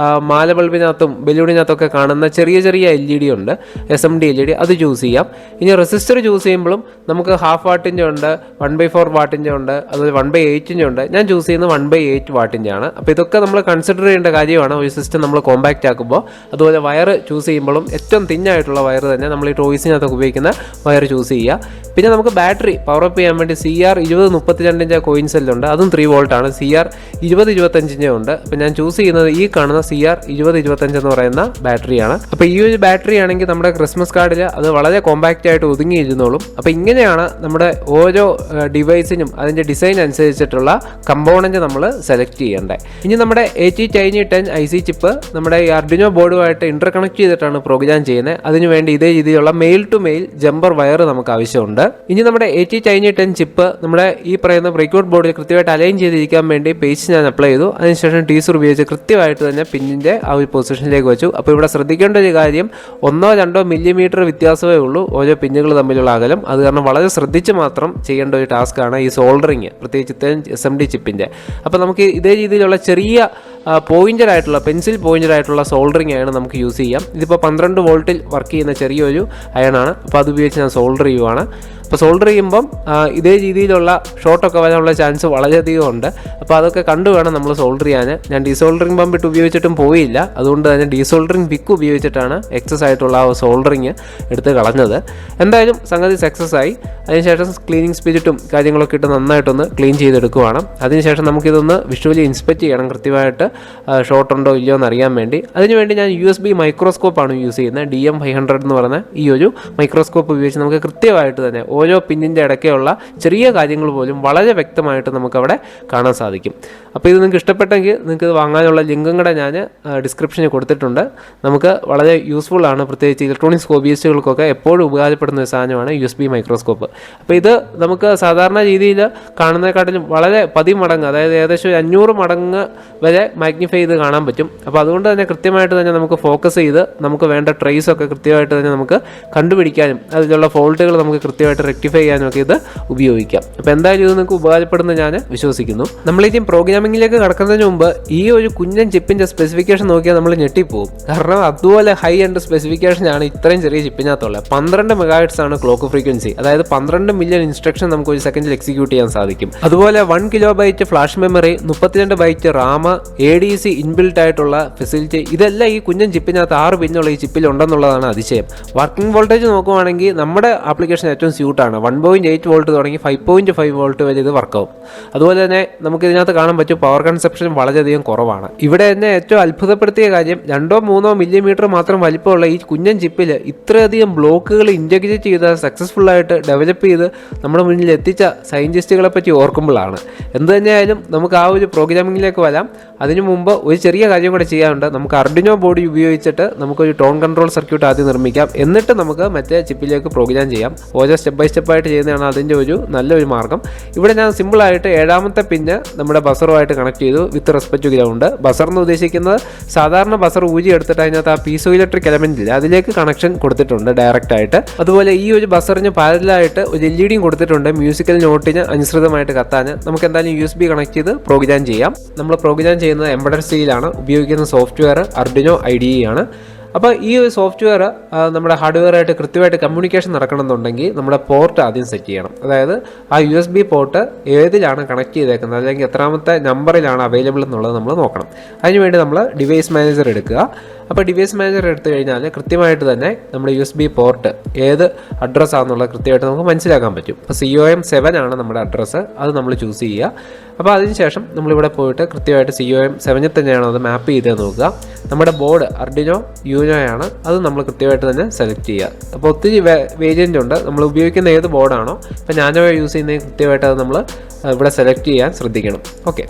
മാല ബൾബിനകത്തും ബലൂണിനകത്തൊക്കെ കാണുന്ന ചെറിയ ചെറിയ LED ഉണ്ട്, SMD LED, അത് ചൂസ് ചെയ്യാം. ഇനി റെസിസ്റ്റർ ചൂസ് ചെയ്യുമ്പോഴും നമുക്ക് 1/2 വാട്ടിൻ്റെ ഉണ്ട്, 1/4 വാട്ടിൻ്റെ ഉണ്ട്, അതുപോലെ 1/8 ഉണ്ട്. ഞാൻ ചൂസ് ചെയ്യുന്നത് 1/8 വാട്ടിൻ്റെ ആണ്. അപ്പോൾ ഇതൊക്കെ നമ്മൾ കൺസിഡർ ചെയ്യേണ്ട കാര്യമാണ് ഒരു സിസ്റ്റം നമ്മൾ കോമ്പാക്റ്റ് ആക്കുമ്പോൾ. അതുപോലെ വയർ ചൂസ് ചെയ്യുമ്പോഴും ഏറ്റവും തിന്നായിട്ടുള്ള വയർ തന്നെ നമ്മൾ ഈ ടോയ്സിനകത്തൊക്കെ ഉപയോഗിക്കുന്ന വയർ ചൂസ് ചെയ്യുക. പിന്നെ നമുക്ക് ബാറ്ററി പവർ അപ്പ് ചെയ്യാൻ വേണ്ടി CR 2032 കോയിൻ സെല്ലുണ്ട്, അതും 3 വോൾട്ടാണ്. CR 2025 ഉണ്ട്. അപ്പോൾ ഞാൻ ചൂസ് ചെയ്യുന്നത് ഈ കാണുന്ന CR 2025 എന്ന് പറയുന്ന ബാറ്ററിയാണ്. അപ്പോൾ ഈ ഒരു ബാറ്ററി ആണെങ്കിൽ നമ്മുടെ ക്രിസ്മസ് കാർഡിൽ അത് വളരെ കോമ്പാക്റ്റ് ആയിട്ട് ഒതുങ്ങിയിരുന്നോളും. അപ്പോൾ ഇങ്ങനെയാണ് നമ്മുടെ ഓരോ ഡിവൈസിനും അതിൻ്റെ ഡിസൈൻ അനുസരിച്ചിട്ടുള്ള കമ്പോണൻറ്റ് നമ്മൾ സെലക്ട് ചെയ്യേണ്ടത്. ഇനി നമ്മുടെ ATtiny10 IC ചിപ്പ് നമ്മുടെ ഈ അർഡിനോ ബോർഡുമായിട്ട് ഇന്റർകണക്ട് ചെയ്തിട്ടാണ് പ്രോഗ്രാം ചെയ്യുന്നത്. അതിനുവേണ്ടി ഇതേ രീതിയിലുള്ള male to male jumper wire നമുക്ക് ആവശ്യമുണ്ട്. ഇനി നമ്മുടെ ATtiny10 ചിപ്പ് നമ്മുടെ ഈ പറയുന്ന ബ്രേക്ക്ഔട്ട് ബോർഡിൽ കൃത്യമായിട്ട് അലൈൻ ചെയ്തിരിക്കാൻ വേണ്ടി പേസ്റ്റ് ഞാൻ അപ്ലൈ ചെയ്തു. അതിനുശേഷം ടീസർ ഉപയോഗിച്ച് കൃത്യമായിട്ട് തന്നെ പിന്നിൻ്റെ ആ ഒരു പൊസിഷനിലേക്ക് വെച്ചു. അപ്പോൾ ഇവിടെ ശ്രദ്ധിക്കേണ്ട ഒരു കാര്യം 1-2 മില്ലിമീറ്റർ വ്യത്യാസമേ ഉള്ളൂ ഓരോ പിന്നുകൾ തമ്മിലുള്ള അകലം. അത് കാരണം വളരെ ശ്രദ്ധിച്ച് മാത്രം ചെയ്യേണ്ട ഒരു ടാസ്ക്കാണ് ഈ സോൾഡറിങ്, പ്രത്യേകിച്ച് SMD ചിപ്പിൻ്റെ. അപ്പോൾ നമുക്ക് ഇതേ രീതിയിലുള്ള ചെറിയ പോയിൻ്റഡ് ആയിട്ടുള്ള പെൻസിൽ പോയിൻ്റഡ് ആയിട്ടുള്ള സോൾഡറിങ് ആണ് നമുക്ക് യൂസ് ചെയ്യാം. ഇതിപ്പോൾ 12 വോൾട്ടിൽ വർക്ക് ചെയ്യുന്ന ചെറിയൊരു അയണാണ്. അപ്പോൾ അത് ഉപയോഗിച്ച് ഞാൻ സോൾഡർ ചെയ്യുവാണ്. അപ്പോൾ സോൾഡർ ചെയ്യുമ്പം ഇതേ രീതിയിലുള്ള ഷോർട്ടൊക്കെ വരാനുള്ള ചാൻസ് വളരെയധികം ഉണ്ട്. അപ്പോൾ അതൊക്കെ കണ്ടു വേണം നമ്മൾ സോൾഡർ ചെയ്യാൻ. ഞാൻ ഡീസോൾഡറിങ് പമ്പ് ഇട്ട് ഉപയോഗിച്ചിട്ടും പോയില്ല. അതുകൊണ്ട് തന്നെ ഡീസോൾഡറിങ് പിക്ക് ഉപയോഗിച്ചിട്ടാണ് എക്സസ് ആയിട്ടുള്ള ആ സോൾഡറിങ് എടുത്ത് കളഞ്ഞത്. എന്തായാലും സംഗതി സക്സസ് ആയി. അതിനുശേഷം ക്ലീനിങ് സ്പിരിറ്റും കാര്യങ്ങളൊക്കെ ഇട്ട് നന്നായിട്ടൊന്ന് ക്ലീൻ ചെയ്തെടുക്കുവാണ്. അതിനുശേഷം നമുക്കിതൊന്ന് വിഷ്വലി ഇൻസ്പെക്ട് ചെയ്യണം, കൃത്യമായിട്ട് ഷോർട്ട് ഉണ്ടോ ഇല്ലയോ എന്ന് അറിയാൻ വേണ്ടി. അതിനുവേണ്ടി ഞാൻ USB മൈക്രോസ്കോപ്പാണ് യൂസ് ചെയ്യുന്നത്. DM500 എന്ന് പറയുന്ന ഈ ഒരു മൈക്രോസ്കോപ്പ് ഉപയോഗിച്ച് നമുക്ക് കൃത്യമായിട്ട് തന്നെ ഓരോ പിന്നിൻ്റെ ഇടയ്ക്കുള്ള ചെറിയ കാര്യങ്ങൾ പോലും വളരെ വ്യക്തമായിട്ട് നമുക്കവിടെ കാണാൻ സാധിക്കും. അപ്പോൾ ഇത് നിങ്ങൾക്ക് ഇഷ്ടപ്പെട്ടെങ്കിൽ നിങ്ങൾക്ക് ഇത് വാങ്ങാനുള്ള ലിങ്കും കൂടെ ഞാൻ ഡിസ്ക്രിപ്ഷനിൽ കൊടുത്തിട്ടുണ്ട്. നമുക്ക് വളരെ യൂസ്ഫുൾ ആണ്, പ്രത്യേകിച്ച് ഇലക്ട്രോണിക്സ് ഹോബിയിസ്റ്റുകൾക്കൊക്കെ എപ്പോഴും ഉപകാരപ്പെടുന്ന ഒരു സാധനമാണ് USB മൈക്രോസ്കോപ്പ്. അപ്പോൾ ഇത് നമുക്ക് സാധാരണ രീതിയിൽ കാണുന്നതിനെക്കാട്ടിലും വളരെ 10 മടങ്ങ്, അതായത് ഏകദേശം 500 മടങ്ങ് വരെ മാഗ്നിഫൈ ചെയ്ത് കാണാൻ പറ്റും. അപ്പോൾ അതുകൊണ്ട് തന്നെ കൃത്യമായിട്ട് തന്നെ നമുക്ക് ഫോക്കസ് ചെയ്ത് നമുക്ക് വേണ്ട ട്രേസൊക്കെ കൃത്യമായിട്ട് തന്നെ നമുക്ക് കണ്ടുപിടിക്കാനും അതിലുള്ള ഫോൾട്ടുകൾ നമുക്ക് കൃത്യമായിട്ട് റെക്ടിഫൈ ചെയ്യാനും ഒക്കെ ഇത് ഉപയോഗിക്കാം. അപ്പോൾ എന്തായാലും ഇത് നിങ്ങൾക്ക് ഉപകാരപ്പെടുന്ന ഞാൻ വിശ്വസിക്കുന്നു. നമ്മളിനി പ്രോഗ്രാമിങ്ങിലേക്ക് കടക്കുന്നതിന് മുമ്പ് ഈ ഒരു കുഞ്ഞൻ ചിപ്പിൻ്റെ സ്പെസിഫിക്കേഷൻ നോക്കിയാൽ നമ്മൾ ഞെട്ടിപ്പോവും. കാരണം അതുപോലെ ഹൈ എൻഡ് സ്പെസിഫിക്കേഷനാണ് ഇത്രയും ചെറിയ ചിപ്പിനകത്തുള്ളത്. 12 MHz ആണ് ക്ലോക്ക് ഫ്രീക്വൻസി. അതായത് 12 മില്യൺ ഇൻസ്ട്രക്ഷൻ നമുക്ക് ഒരു സെക്കൻഡിൽ എക്സിക്യൂട്ട് ചെയ്യാൻ സാധിക്കും. അതുപോലെ 1 KB flash memory, 32 byte RAM, ADC inbuilt ആയിട്ടുള്ള ഫെസിലിറ്റി, ഇതെല്ലാം ഈ കുഞ്ഞൻ ചിപ്പിനകത്ത് 6 പിന്നുള്ള ഈ ചിപ്പിൽ ഉണ്ടെന്നുള്ളതാണ് അതിശയം. വർക്കിംഗ് വോൾട്ടേജ് നോക്കുവാണെങ്കിൽ നമ്മുടെ ആപ്ലിക്കേഷൻ ഏറ്റവും സ്യൂട്ടാണ്. 1.8 വോൾട്ട് തുടങ്ങി 5.5 വോൾട്ട് വരെ ഇത് വർക്കാവും. അതുപോലെ തന്നെ നമുക്ക് ഇതിനകത്ത് കാണാൻ പറ്റും പവർ കൺസപ്ഷൻ വളരെയധികം കുറവാണ്. ഇവിടെ തന്നെ ഏറ്റവും അത്ഭുതപ്പെടുത്തിയ കാര്യം 2-3 മില്ലിമീറ്റർ മാത്രം വലിപ്പമുള്ള ഈ കുഞ്ഞൻ ചിപ്പിൽ ഇത്രയധികം ബ്ലോക്കുകൾ ഇൻറ്റഗ്രേറ്റ് ചെയ്ത് സക്സസ്ഫുള്ളായിട്ട് ഡെവലപ്പ് ചെയ്ത് നമ്മുടെ മുന്നിൽ എത്തിച്ച സയൻറ്റിസ്റ്റുകളെ പറ്റി ഓർക്കുമ്പോഴാണ്. എന്ത് തന്നെയായാലും നമുക്ക് ആ ഒരു പ്രോഗ്രാമിങ്ങിലേക്ക് വരാം. അതിനു മുമ്പ് ഒരു ചെറിയ കാര്യം കൂടെ ചെയ്യാനുണ്ട്. നമുക്ക് അർഡിനോ ബോർഡ് ഉപയോഗിച്ചിട്ട് നമുക്കൊരു ടോൺ കൺട്രോൾ സർക്യൂട്ട് ആദ്യം നിർമ്മിക്കാം. എന്നിട്ട് നമുക്ക് മറ്റേ ചിപ്പിലേക്ക് പ്രോഗ്രാം ചെയ്യാം. ഓരോ സ്റ്റെപ്പ് ബൈ സ്റ്റെപ്പായിട്ട് ചെയ്യുന്നതാണ് അതിൻ്റെ ഒരു നല്ലൊരു മാർഗ്ഗം. ഇവിടെ ഞാൻ സിമ്പിളായിട്ട് 7ാമത്തെ പിന്ന് നമ്മുടെ ബസറുമായിട്ട് കണക്ട് ചെയ്തു with respect to ground. Buzzer എന്ന് ഉദ്ദേശിക്കുന്നത് സാധാരണ ബസർ ഊരി എടുത്തിട്ട് അതിനകത്ത് ആ പീസോ ഇലക്ട്രിക് എലമെൻ്റ് ഇല്ല, അതിലേക്ക് കണക്ഷൻ കൊടുത്തിട്ടുണ്ട് ഡയറക്റ്റ് ആയിട്ട്. അതുപോലെ ഈ ഒരു ബസറിന് പാരലായിട്ട് ഒരു LED കൊടുത്തിട്ടുണ്ട് മ്യൂസിക്കൽ നോട്ടിന് അനുസൃതമായിട്ട് കത്താൻ. നമുക്ക് എന്തായാലും USB കണക്ട് ചെയ്ത് പ്രോഗ്രാം ചെയ്യാം. നമ്മൾ പ്രോഗ്രാം ചെയ്യുന്നത് എംബഡഡ് സിയിലാണ്. ഉപയോഗിക്കുന്ന സോഫ്റ്റ്വെയർ അർഡിനോ IDE ആണ്. അപ്പോൾ ഈ ഒരു സോഫ്റ്റ്വെയർ നമ്മുടെ ഹാർഡ്വെയറായിട്ട് കൃത്യമായിട്ട് കമ്മ്യൂണിക്കേഷൻ നടക്കണമെന്നുണ്ടെങ്കിൽ നമ്മുടെ പോർട്ട് ആദ്യം സെറ്റ് ചെയ്യണം. അതായത് ആ USB പോർട്ട് ഏതിലാണ് കണക്ട് ചെയ്തേക്കുന്നത് അല്ലെങ്കിൽ എത്രാമത്തെ നമ്പറിലാണ് അവൈലബിൾ എന്നുള്ളത് നമ്മൾ നോക്കണം. അതിനുവേണ്ടി നമ്മൾ ഡിവൈസ് മാനേജർ എടുക്കുക. അപ്പോൾ ഡിവൈസ് മാനേജർ എടുത്തു കഴിഞ്ഞാൽ കൃത്യമായിട്ട് തന്നെ നമ്മുടെ USB പോർട്ട് ഏത് അഡ്രസ്സാണെന്നുള്ളത് കൃത്യമായിട്ട് നമുക്ക് മനസ്സിലാക്കാൻ പറ്റും. ഇപ്പോൾ COM7 ആണ് നമ്മുടെ അഡ്രസ്സ്, അത് നമ്മൾ ചൂസ് ചെയ്യുക. അപ്പോൾ അതിനുശേഷം നമ്മളിവിടെ പോയിട്ട് കൃത്യമായിട്ട് COM7 തന്നെയാണോ അത് മാപ്പ് ചെയ്ത് നോക്കുക. നമ്മുടെ ബോർഡ് അർഡിനോ യൂനോ ആണ്, അത് നമ്മൾ കൃത്യമായിട്ട് തന്നെ സെലക്ട് ചെയ്യുക. അപ്പോൾ ഒത്തിരി വേരിയൻ്റ് ഉണ്ട്. നമ്മൾ ഉപയോഗിക്കുന്ന ഏത് ബോർഡാണോ, ഇപ്പോൾ ഞാനോ യൂസ് ചെയ്യുന്നത് കൃത്യമായിട്ട് അത് നമ്മൾ ഇവിടെ സെലക്ട് ചെയ്യാൻ ശ്രദ്ധിക്കണം. ഓക്കെ,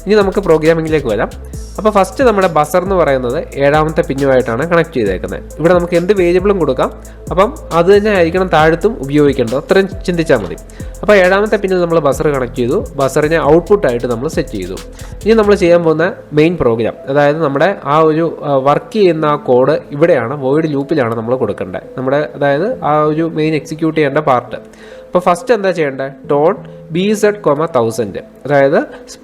ഇനി നമുക്ക് പ്രോഗ്രാമിങ്ങിലേക്ക് വരാം. അപ്പോൾ ഫസ്റ്റ് നമ്മുടെ ബസർ എന്ന് പറയുന്നത് 7ാമത്തെ പിന്നുമായിട്ടാണ് കണക്ട് ചെയ്തേക്കുന്നത്. ഇവിടെ നമുക്ക് എന്ത് വേരിയബിളും കൊടുക്കാം. അപ്പം അത് തന്നെ ആയിരിക്കണം താഴത്തും ഉപയോഗിക്കേണ്ടത്, അത്രയും ചിന്തിച്ചാൽ മതി. അപ്പോൾ 7ാമത്തെ പിന്നിൽ നമ്മൾ ബസർ കണക്ട് ചെയ്തു. ബസറിനെ ഔട്ട്പുട്ടായിട്ട് നമ്മൾ സെറ്റ് ചെയ്തു. ഇനി നമ്മൾ ചെയ്യാൻ പോകുന്ന മെയിൻ പ്രോഗ്രാം, അതായത് നമ്മുടെ ആ ഒരു വർക്ക് ചെയ്യുന്ന ആ കോഡ് ഇവിടെയാണ്, വോയിഡ് ലൂപ്പിലാണ് നമ്മൾ കൊടുക്കേണ്ടത്. നമ്മുടെ അതായത് ആ ഒരു മെയിൻ എക്സിക്യൂട്ട് ചെയ്യേണ്ട പാർട്ട്. അപ്പോൾ ഫസ്റ്റ് എന്താ ചെയ്യേണ്ടത്, ടോൺ BZ,1000, അതായത്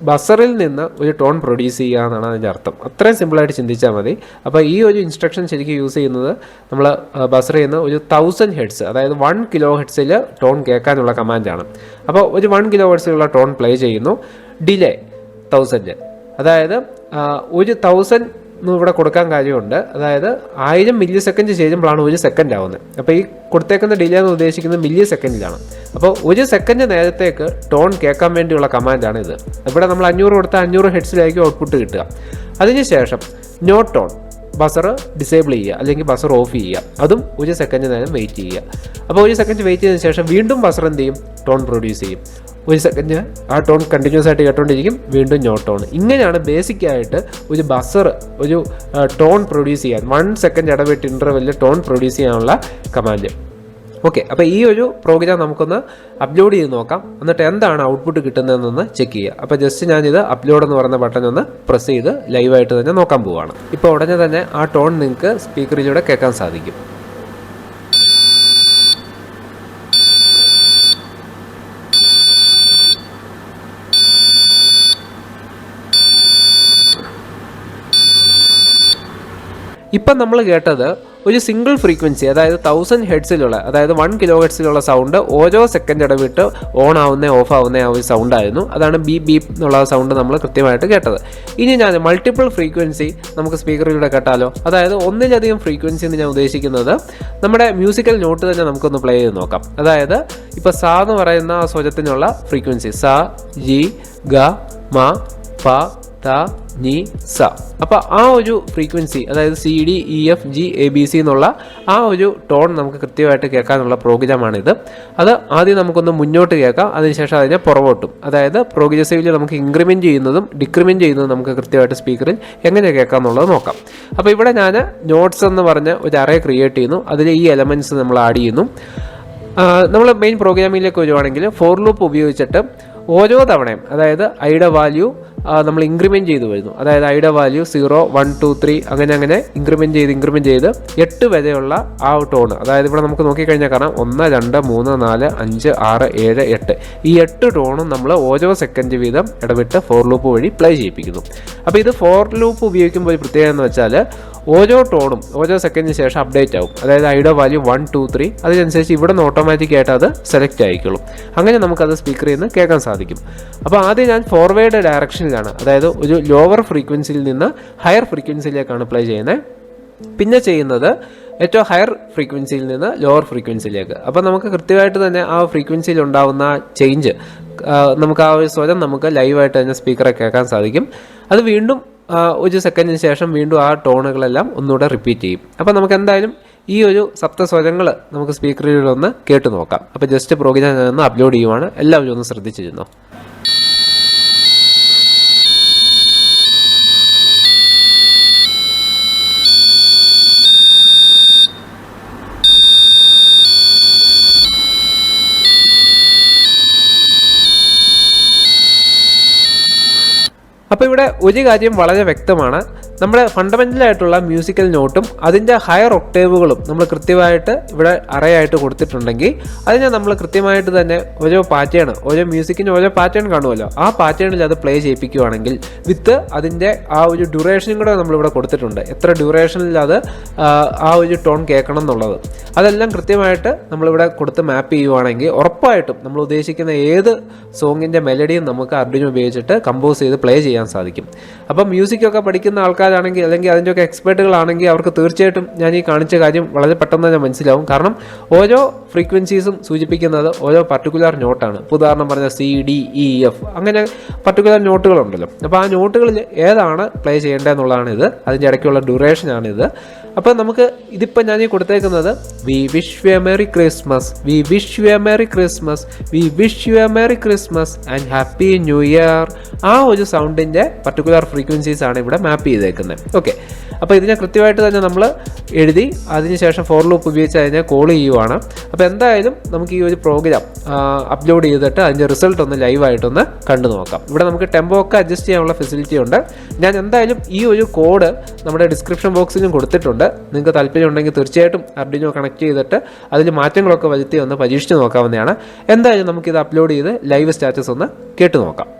ബസറിൽ നിന്ന് ഒരു ടോൺ പ്രൊഡ്യൂസ് ചെയ്യുക എന്നാണ് അതിൻ്റെ അർത്ഥം. അത്രയും സിമ്പിളായിട്ട് ചിന്തിച്ചാൽ മതി. അപ്പോൾ ഈ ഒരു ഇൻസ്ട്രക്ഷൻ ശരിക്കും യൂസ് ചെയ്യുന്നത് നമ്മൾ ബസറിൽ നിന്ന് ഒരു 1000 Hz, അതായത് 1 kHz ടോൺ കേൾക്കാനുള്ള കമാൻഡാണ്. അപ്പോൾ ഒരു 1 kHz ടോൺ പ്ലേ ചെയ്യുന്നു. ഡിലേ 1000, അതായത് ഒരു 1000 ഇവിടെ കൊടുക്കാൻ കാര്യമുണ്ട്. അതായത് 1000 മില്ലി സെക്കൻഡ് ചെയ്യുമ്പോഴാണ് 1 സെക്കൻഡ് ആവുന്നത്. അപ്പോൾ ഈ കൊടുത്തേക്കുന്ന ഡിലേ എന്ന് ഉദ്ദേശിക്കുന്നത് മില്ലി സെക്കൻഡിലാണ്. അപ്പോൾ 1 സെക്കൻഡ് നേരത്തേക്ക് ടോൺ കേൾക്കാൻ വേണ്ടിയുള്ള കമാൻഡാണ് ഇത്. ഇവിടെ നമ്മൾ 500 കൊടുത്താൽ 500 ഹെഡ്സിലായിരിക്കും ഔട്ട്പുട്ട് കിട്ടുക. അതിനുശേഷം നോ ടോൺ ബസർ ഡിസേബിൾ ചെയ്യുക അല്ലെങ്കിൽ ബസർ ഓഫ് ചെയ്യുക. അതും 1 സെക്കൻഡ് നേരം വെയിറ്റ് ചെയ്യുക. അപ്പോൾ 1 സെക്കൻഡ് വെയിറ്റ് ചെയ്തതിന് ശേഷം വീണ്ടും ബസർ എന്ത് ചെയ്യും, ടോൺ പ്രൊഡ്യൂസ് ചെയ്യും. 1 സെക്കൻഡ് ആ ടോൺ കണ്ടിന്യൂസ് ആയിട്ട് കേട്ടോണ്ടിരിക്കും, വീണ്ടും നോ ടോൺ. ഇങ്ങനെയാണ് ബേസിക്കായിട്ട് ഒരു ബസർ ഒരു ടോൺ പ്രൊഡ്യൂസ് ചെയ്യാൻ 1 സെക്കൻഡ് ഇടവിട്ട് ഇൻ്റർവെല്ലിൽ ടോൺ പ്രൊഡ്യൂസ് ചെയ്യാനുള്ള കമാൻഡ്. ഓക്കെ, അപ്പോൾ ഈ ഒരു പ്രോഗ്രാം നമുക്കൊന്ന് അപ്ലോഡ് ചെയ്ത് നോക്കാം. എന്നിട്ട് എന്താണ് ഔട്ട്പുട്ട് കിട്ടുന്നതെന്നൊന്ന് ചെക്ക് ചെയ്യുക. അപ്പോൾ ജസ്റ്റ് ഞാനിത് അപ്ലോഡ് എന്ന് പറയുന്ന ബട്ടൺ ഒന്ന് പ്രസ് ചെയ്ത് ലൈവായിട്ട് തന്നെ നോക്കാൻ പോവുകയാണ്. ഇപ്പോൾ ഉടനെ തന്നെ ആ ടോൺ നിങ്ങൾക്ക് സ്പീക്കറിലൂടെ കേൾക്കാൻ സാധിക്കും. ഇപ്പം നമ്മൾ കേട്ടത് ഒരു സിംഗിൾ ഫ്രീക്വൻസി, അതായത് 1000 ഹെഡ്സിലുള്ള, അതായത് 1 kHz സൗണ്ട് ഓരോ സെക്കൻഡ് ഇടവിട്ട് ഓൺ ആവുന്ന ഓഫ് ആവുന്ന ആ ഒരു സൗണ്ട് ആയിരുന്നു. അതാണ് ബീപ് ബീപ് എന്നുള്ള സൗണ്ട് നമ്മൾ കൃത്യമായിട്ട് കേട്ടത്. ഇനി ഞാൻ മൾട്ടിപ്പിൾ ഫ്രീക്വൻസി നമുക്ക് സ്പീക്കറിലൂടെ കേട്ടാലോ. അതായത് ഒന്നിലധികം ഫ്രീക്വൻസി എന്ന് ഞാൻ ഉദ്ദേശിക്കുന്നത് നമ്മുടെ മ്യൂസിക്കൽ നോട്ട് തന്നെ നമുക്കൊന്ന് പ്ലേ ചെയ്ത് നോക്കാം. അതായത് ഇപ്പോൾ സാ എന്ന് പറയുന്ന ആ സ്വരത്തിനുള്ള ഫ്രീക്വൻസി സ, ജി, ഗ, മ, പ, ത, നി, സ. അപ്പോൾ ആ ഒരു ഫ്രീക്വൻസി, അതായത് CD, EF, G, ABC എന്നുള്ള ആ ഒരു ടോൺ നമുക്ക് കൃത്യമായിട്ട് കേൾക്കാനുള്ള പ്രോഗ്രാമാണിത്. അത് ആദ്യം നമുക്കൊന്ന് മുന്നോട്ട് കേൾക്കാം, അതിനുശേഷം അതിനെ പുറകോട്ടും, അതായത് പ്രോഗ്രസീവ്ലി നമുക്ക് ഇൻക്രിമെൻറ്റ് ചെയ്യുന്നതും ഡിക്രിമെൻറ്റ് ചെയ്യുന്നതും നമുക്ക് കൃത്യമായിട്ട് സ്പീക്കറിൽ എങ്ങനെ കേൾക്കാം എന്നുള്ളത് നോക്കാം. അപ്പോൾ ഇവിടെ ഞാൻ നോട്ട്സ് എന്ന് പറഞ്ഞ ഒരു അറേ ക്രിയേറ്റ് ചെയ്യുന്നു. അതിൽ ഈ എലമെൻറ്റ്സ് നമ്മൾ ആഡ് ചെയ്യുന്നു. നമ്മൾ മെയിൻ പ്രോഗ്രാമിങ്ങിലേക്ക് വരുവാണെങ്കിൽ ഫോർ ലൂപ്പ് ഉപയോഗിച്ചിട്ട് ഓരോ തവണയും അതായത് ഐയുടെ വാല്യൂ നമ്മൾ ഇൻക്രിമെൻറ്റ് ചെയ്ത് വരുന്നു. അതായത് ഐയുടെ വാല്യൂ 0, 1, 2, 3 അങ്ങനെ ഇൻക്രിമെൻറ്റ് ചെയ്ത് 8 വരെയുള്ള ആ ടോൺ, അതായത് ഇവിടെ നമുക്ക് നോക്കിക്കഴിഞ്ഞാൽ കാണാം 1, 2, 3, 4, 5, 6, 7, 8 ഈ 8 ടോണും നമ്മൾ ഓരോ സെക്കൻഡ് വീതം ഇടവിട്ട് ഫോർ ലൂപ്പ് വഴി പ്ലേ ചെയ്യിപ്പിക്കുന്നു. അപ്പോൾ ഇത് ഫോർ ലൂപ്പ് ഉപയോഗിക്കുമ്പോൾ ഒരു പ്രത്യേകത എന്ന് വെച്ചാൽ ഓരോ ടോണും ഓരോ സെക്കൻഡിന് ശേഷം അപ്ഡേറ്റ് ആവും. അതായത് ഐയുടെ വാല്യൂ 1, 2, 3 അതിനനുസരിച്ച് ഇവിടെ നിന്ന് ഓട്ടോമാറ്റിക്കായിട്ട് അത് സെലക്ട് ആയിക്കോളും. അങ്ങനെ നമുക്കത് സ്പീക്കറിൽ നിന്ന് കേൾക്കാൻ സാധിക്കും. അപ്പോൾ ആദ്യം ഞാൻ ഫോർവേഡ് ഡയറക്ഷനിലാണ്, അതായത് ഒരു ലോവർ ഫ്രീക്വൻസിയിൽ നിന്ന് ഹയർ ഫ്രീക്വൻസിയിലേക്കാണ് പ്ലേ ചെയ്യുന്നത്. പിന്നെ ചെയ്യുന്നത് ഏറ്റവും ഹയർ ഫ്രീക്വൻസിയിൽ നിന്ന് ലോവർ ഫ്രീക്വൻസിയിലേക്ക്. അപ്പോൾ നമുക്ക് കൃത്യമായിട്ട് തന്നെ ആ ഫ്രീക്വൻസിയിൽ ഉണ്ടാകുന്ന ചേഞ്ച് നമുക്ക് ആ ഒരു സ്വരം നമുക്ക് ലൈവായിട്ട് തന്നെ സ്പീക്കറെ കേൾക്കാൻ സാധിക്കും. അത് വീണ്ടും ഒരു സെക്കൻഡിന് ശേഷം വീണ്ടും ആ ടോണുകളെല്ലാം ഒന്നുകൂടെ റിപ്പീറ്റ് ചെയ്യും. അപ്പോൾ നമുക്ക് എന്തായാലും ഈ ഒരു സപ്തസ്വരങ്ങൾ നമുക്ക് സ്പീക്കറിലൊന്ന് കേട്ട് നോക്കാം. അപ്പോൾ ജസ്റ്റ് പ്രോഗ്രാം ഒന്ന് അപ്ലോഡ് ചെയ്യുവാണ്, എല്ലാവരും ഒന്ന് ശ്രദ്ധിച്ചിരുന്നു. അപ്പോൾ ഇവിടെ ഒരു കാര്യം വളരെ വ്യക്തമാണ്, നമ്മുടെ ഫണ്ടമെൻ്റലായിട്ടുള്ള മ്യൂസിക്കൽ നോട്ടും അതിൻ്റെ ഹയർ ഒക്ടേവുകളും നമ്മൾ കൃത്യമായിട്ട് ഇവിടെ അറയായിട്ട് കൊടുത്തിട്ടുണ്ടെങ്കിൽ അതിനെ നമ്മൾ കൃത്യമായിട്ട് തന്നെ ഓരോ മ്യൂസിക്കിന് ഓരോ പാറ്റേൺ കാണുമല്ലോ, ആ പാറ്റേണിൽ അത് പ്ലേ ചെയ്യിപ്പിക്കുകയാണെങ്കിൽ വിത്ത് അതിൻ്റെ ആ ഒരു ഡ്യൂറേഷനും കൂടെ നമ്മളിവിടെ കൊടുത്തിട്ടുണ്ട്, എത്ര ഡ്യൂറേഷനിൽ അത് ആ ഒരു ടോൺ കേൾക്കണം എന്നുള്ളത്, അതെല്ലാം കൃത്യമായിട്ട് നമ്മളിവിടെ കൊടുത്ത് മാപ്പ് ചെയ്യുവാണെങ്കിൽ ഉറപ്പായിട്ടും നമ്മൾ ഉദ്ദേശിക്കുന്ന ഏത് സോങ്ങിൻ്റെ മെലഡിയും നമുക്ക് ആർഡിനോ ഉപയോഗിച്ചിട്ട് കമ്പോസ് ചെയ്ത് പ്ലേ ചെയ്യാൻ സാധിക്കും. അപ്പം മ്യൂസിക്കൊക്കെ പഠിക്കുന്ന ആൾക്കാരാണെങ്കിൽ അല്ലെങ്കിൽ അതിൻ്റെയൊക്കെ എക്സ്പെർട്ടുകളാണെങ്കിൽ അവർക്ക് തീർച്ചയായിട്ടും ഞാൻ ഈ കാണിച്ച കാര്യം വളരെ പെട്ടെന്ന് തന്നെ മനസ്സിലാവും. കാരണം ഓരോ ഫ്രീക്വൻസീസും സൂചിപ്പിക്കുന്നത് ഓരോ പർട്ടിക്കുലർ നോട്ടാണ്. ഉദാഹരണം പറഞ്ഞാൽ CDEF അങ്ങനെ പർട്ടിക്കുലർ നോട്ടുകളുണ്ടല്ലോ. അപ്പോൾ ആ നോട്ടുകളിൽ ഏതാണ് പ്ലേ ചെയ്യേണ്ടതെന്നുള്ളതാണിത്, അതിൻ്റെ ഇടയ്ക്കുള്ള ഡ്യൂറേഷനാണിത്. അപ്പോൾ നമുക്ക് ഇതിപ്പോൾ ഞാൻ ഈ കൊടുത്തേക്കുന്നത് we wish you A merry Christmas, we wish you A merry Christmas, we wish you A merry Christmas and happy new year, ആ ഒരു സൗണ്ടിൻ്റെ പർട്ടിക്കുലർ ഫ്രീക്വൻസീസ് ആണ് ഇവിടെ മാപ്പ് ചെയ്തേക്കുന്നത്. ഓക്കെ, അപ്പോൾ ഇതിനെ കൃത്യമായിട്ട് തന്നെ നമ്മൾ എഴുതി അതിനുശേഷം ഫോർ ലൂപ്പ് ഉപയോഗിച്ച് അതിനെ കോൾ ചെയ്യുവാണ്. അപ്പോൾ എന്തായാലും നമുക്ക് ഈ ഒരു പ്രോഗ്രാം അപ്ലോഡ് ചെയ്തിട്ട് അതിൻ്റെ റിസൾട്ട് ഒന്ന് ലൈവായിട്ടൊന്ന് കണ്ടു നോക്കാം. ഇവിടെ നമുക്ക് ടെമ്പോ ഒക്കെ അഡ്ജസ്റ്റ് ചെയ്യാനുള്ള ഫെസിലിറ്റി ഉണ്ട്. ഞാൻ എന്തായാലും ഈ ഒരു കോഡ് നമ്മുടെ ഡിസ്ക്രിപ്ഷൻ ബോക്സിലും കൊടുത്തിട്ടുണ്ട്. നിങ്ങൾക്ക് താല്പര്യം ഉണ്ടെങ്കിൽ തീർച്ചയായിട്ടും ആർഡിനോ കണക്ട് ചെയ്തിട്ട് അതിൽ മാറ്റങ്ങളൊക്കെ വരുത്തി ഒന്ന് പരീക്ഷിച്ച് നോക്കാവുന്നതാണ്. എന്തായാലും നമുക്കിത് അപ്ലോഡ് ചെയ്ത് ലൈവ് സ്റ്റാറ്റസ് ഒന്ന് കേട്ടു നോക്കാം.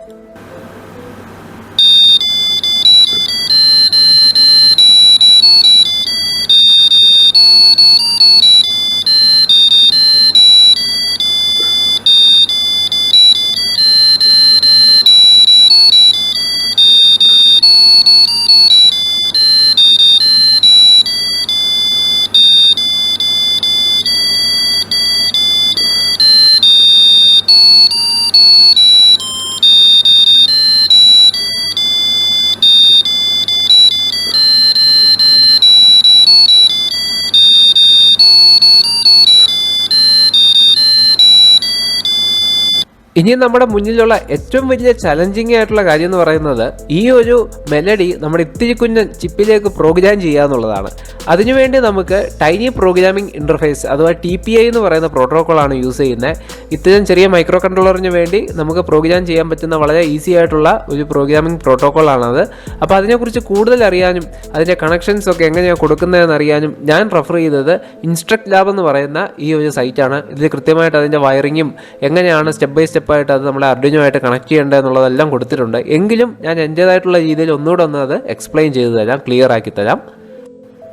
ഇനി നമ്മുടെ മുന്നിലുള്ള ഏറ്റവും വലിയ ചലഞ്ചിങ് ആയിട്ടുള്ള കാര്യം എന്ന് പറയുന്നത് ഈ ഒരു മെലഡി നമ്മുടെ ഇത്തിരി കുഞ്ഞൻ ചിപ്പിലേക്ക് പ്രോഗ്രാം ചെയ്യുക എന്നുള്ളതാണ്. അതിനുവേണ്ടി നമുക്ക് ടൈനി പ്രോഗ്രാമിംഗ് ഇൻ്റർഫേസ് അഥവാ TPI എന്ന് പറയുന്ന പ്രോട്ടോക്കോളാണ് യൂസ് ചെയ്യുന്നത്. ഇത്തരം ചെറിയ മൈക്രോ കൺട്രോളറിന് വേണ്ടി നമുക്ക് പ്രോഗ്രാം ചെയ്യാൻ പറ്റുന്ന വളരെ ഈസി ആയിട്ടുള്ള ഒരു പ്രോഗ്രാമിംഗ് പ്രോട്ടോക്കോളാണത്. അപ്പോൾ അതിനെക്കുറിച്ച് കൂടുതൽ അറിയാനും അതിൻ്റെ കണക്ഷൻസ് ഒക്കെ എങ്ങനെയാണ് കൊടുക്കുന്നതെന്ന് അറിയാനും ഞാൻ റെഫർ ചെയ്തത് ഇൻസ്ട്രക്ട് ലാബ് എന്ന് പറയുന്ന ഈ ഒരു സൈറ്റാണ്. ഇതിൽ കൃത്യമായിട്ട് അതിൻ്റെ വയറിങ്ങും എങ്ങനെയാണ് സ്റ്റെപ്പ് ബൈ സ്റ്റെപ്പായിട്ട് അത് നമ്മളെ ആർഡിനോ ആയിട്ട് കണക്ട് ചെയ്യേണ്ടത് എന്നുള്ളതെല്ലാം കൊടുത്തിട്ടുണ്ട്. എങ്കിലും ഞാൻ എൻ്റേതായിട്ടുള്ള രീതിയിൽ ഒന്നുകൂടെ അത് എക്സ്പ്ലെയിൻ ചെയ്തു തരാം, ക്ലിയർ ആക്കി തരാം.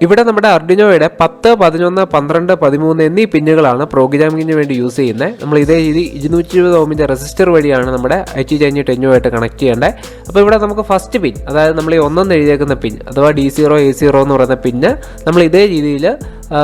ഇവിടെ നമ്മുടെ ആർഡിനോയുടെ 10, 11, 12, 13 എന്നീ പിന്നുകളാണ് പ്രോഗ്രാമിങ്ങിന് വേണ്ടി യൂസ് ചെയ്യുന്നത്. നമ്മൾ ഇതേ രീതി 220 ഓമിൻ്റെ റെസിസ്റ്റർ വഴിയാണ് നമ്മുടെ HT10 ആയിട്ട് കണക്ട് ചെയ്യേണ്ടത്. അപ്പോൾ ഇവിടെ നമുക്ക് ഫസ്റ്റ് പിൻ, അതായത് നമ്മൾ ഈ 1 എഴുതിയേക്കുന്ന പിൻ അഥവാ D0 A0 എന്ന് പറയുന്ന പിന്ന് നമ്മൾ ഇതേ രീതിയിൽ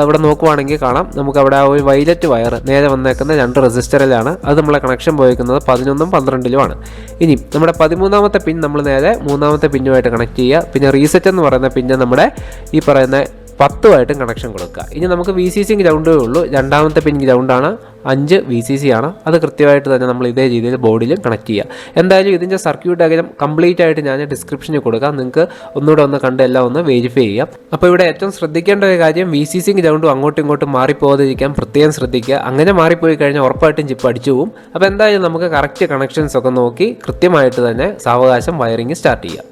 ഇവിടെ നോക്കുവാണെങ്കിൽ കാണാം. നമുക്ക് അവിടെ ആ ഒരു വയലറ്റ് വയർ നേരെ വന്നേക്കുന്ന 2 റെസിസ്റ്ററിലാണ്. അത് നമ്മളെ കണക്ഷൻ പോയിരിക്കുന്നത് 11ഉം 12ഉമാണ്. ഇനി നമ്മുടെ 13ാമത്തെ പിൻ നമ്മൾ നേരെ 3ാമത്തെ പിന്നുമായിട്ട് കണക്ട് ചെയ്യുക. പിന്നെ റീസെറ്റ് എന്ന് പറയുന്ന പിന്നെ നമ്മുടെ ഈ പറയുന്ന 10 കണക്ഷൻ കൊടുക്കുക. ഇനി നമുക്ക് VCC ഗ്രൗണ്ടേ ഉള്ളൂ. രണ്ടാമത്തെ പിൻ ഗ്രൗണ്ടാണ്, 5 VCC ആണ്. അത് കൃത്യമായിട്ട് തന്നെ നമ്മൾ ഇതേ രീതിയിൽ ബോർഡിൽ കണക്ട് ചെയ്യുക. എന്തായാലും ഇതിൻ്റെ സർക്യൂട്ട് ഡയഗ്രം കംപ്ലീറ്റ് ആയിട്ട് ഞാൻ ഡിസ്ക്രിപ്ഷനിൽ കൊടുക്കാം. നിങ്ങൾക്ക് ഒന്നുകൂടെ ഒന്ന് കണ്ട് എല്ലാം ഒന്ന് വെരിഫൈ ചെയ്യാം. അപ്പോൾ ഇവിടെ ഏറ്റവും ശ്രദ്ധിക്കേണ്ട ഒരു കാര്യം, VCC ഗ്രൗണ്ടും അങ്ങോട്ടും ഇങ്ങോട്ടും മാറിപ്പോകാതിരിക്കാൻ പ്രത്യേകം ശ്രദ്ധിക്കുക. അങ്ങനെ മാറിപ്പോയി കഴിഞ്ഞാൽ ഉറപ്പായിട്ടും ചിപ്പ് അടിച്ചു പോകും. അപ്പോൾ എന്തായാലും നമുക്ക് കറക്റ്റ് കണക്ഷൻസ് ഒക്കെ നോക്കി കൃത്യമായിട്ട് തന്നെ സാവകാശം വയറിംഗ് സ്റ്റാർട്ട് ചെയ്യാം.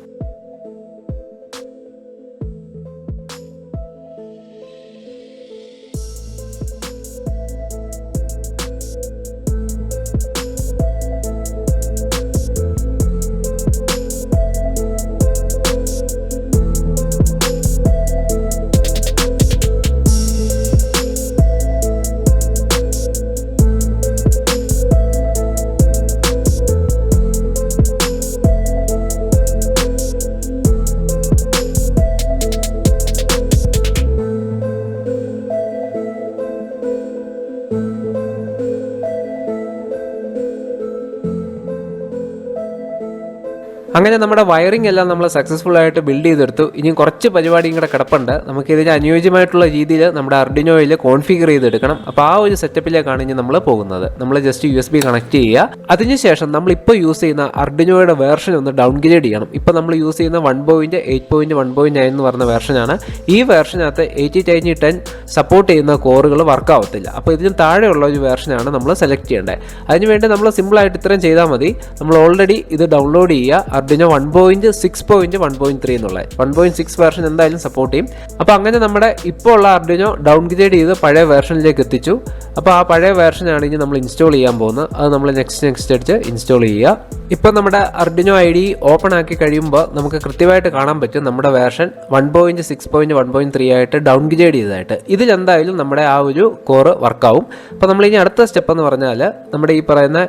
അങ്ങനെ നമ്മുടെ വയറിംഗ് എല്ലാം നമ്മൾ സക്സസ്ഫുൾ ആയിട്ട് ബിൽഡ് ചെയ്തെടുത്തു. ഇനി കുറച്ച് പരിപാടിയും കൂടെ കിടപ്പുണ്ട്. നമുക്കിതിന് അനുയോജ്യമായിട്ടുള്ള രീതിയിൽ നമ്മുടെ അർഡിനോയിൽ കോൺഫിഗർ ചെയ്തെടുക്കണം. അപ്പോൾ ആ ഒരു സെറ്റപ്പിലേക്കാണ് ഇനി നമ്മൾ പോകുന്നത്. നമ്മൾ ജസ്റ്റ് USB കണക്ട് ചെയ്യുക. അതിനുശേഷം നമ്മളിപ്പോൾ യൂസ് ചെയ്യുന്ന അർഡിനോയുടെ വേർഷൻ ഒന്ന് ഡൗൺഗ്രേഡ് ചെയ്യണം. ഇപ്പോൾ നമ്മൾ യൂസ് ചെയ്യുന്ന 1.8.1.9 എന്ന് പറഞ്ഞ വേർഷനാണ്. ഈ വേർഷനകത്ത് 8010 സപ്പോർട്ട് ചെയ്യുന്ന കോറുകൾ വർക്ക് ആവത്തില്ല. അപ്പോൾ ഇതിന് താഴെയുള്ള ഒരു വേർഷനാണ് നമ്മൾ സെലക്ട് ചെയ്യേണ്ടത്. അതിനുവേണ്ടി നമ്മൾ സിമ്പിളായിട്ട് ഇത്രയും ചെയ്താൽ മതി. നമ്മൾ ഓൾറെഡി ഇത് ഡൗൺലോഡ് ചെയ്യുക. അർഡിനോ 1.6.1.3 എന്നുള്ള 1.6 വേർഷൻ എന്തായാലും സപ്പോർട്ട് ചെയ്യും. അപ്പോൾ അങ്ങനെ നമ്മുടെ ഇപ്പോൾ ഉള്ള അർഡിനോ ഡൗൺഗ്രേഡ് ചെയ്ത് പഴയ വേർഷനിലേക്ക് എത്തിച്ചു. അപ്പോൾ ആ പഴയ വേർഷനാണ് ഇനി നമ്മൾ ഇൻസ്റ്റാൾ ചെയ്യാൻ പോകുന്നത്. അത് നമ്മൾ നെക്സ്റ്റ് അടിച്ച് ഇൻസ്റ്റാൾ ചെയ്യുക. ഇപ്പോൾ നമ്മുടെ അർഡിനോ ID ഓപ്പൺ ആക്കി കഴിയുമ്പോൾ നമുക്ക് കൃത്യമായിട്ട് കാണാൻ പറ്റും നമ്മുടെ വേർഷൻ 1.6.1.3 ആയിട്ട് ഡൗൺഗ്രേഡ് ചെയ്തതായിട്ട്. ഇതിലെന്തായാലും നമ്മുടെ ആ ഒരു കോറ് വർക്കാവും. അപ്പോൾ നമ്മളിനി അടുത്ത സ്റ്റെപ്പ് എന്ന് പറഞ്ഞാൽ നമ്മുടെ ഈ പറയുന്ന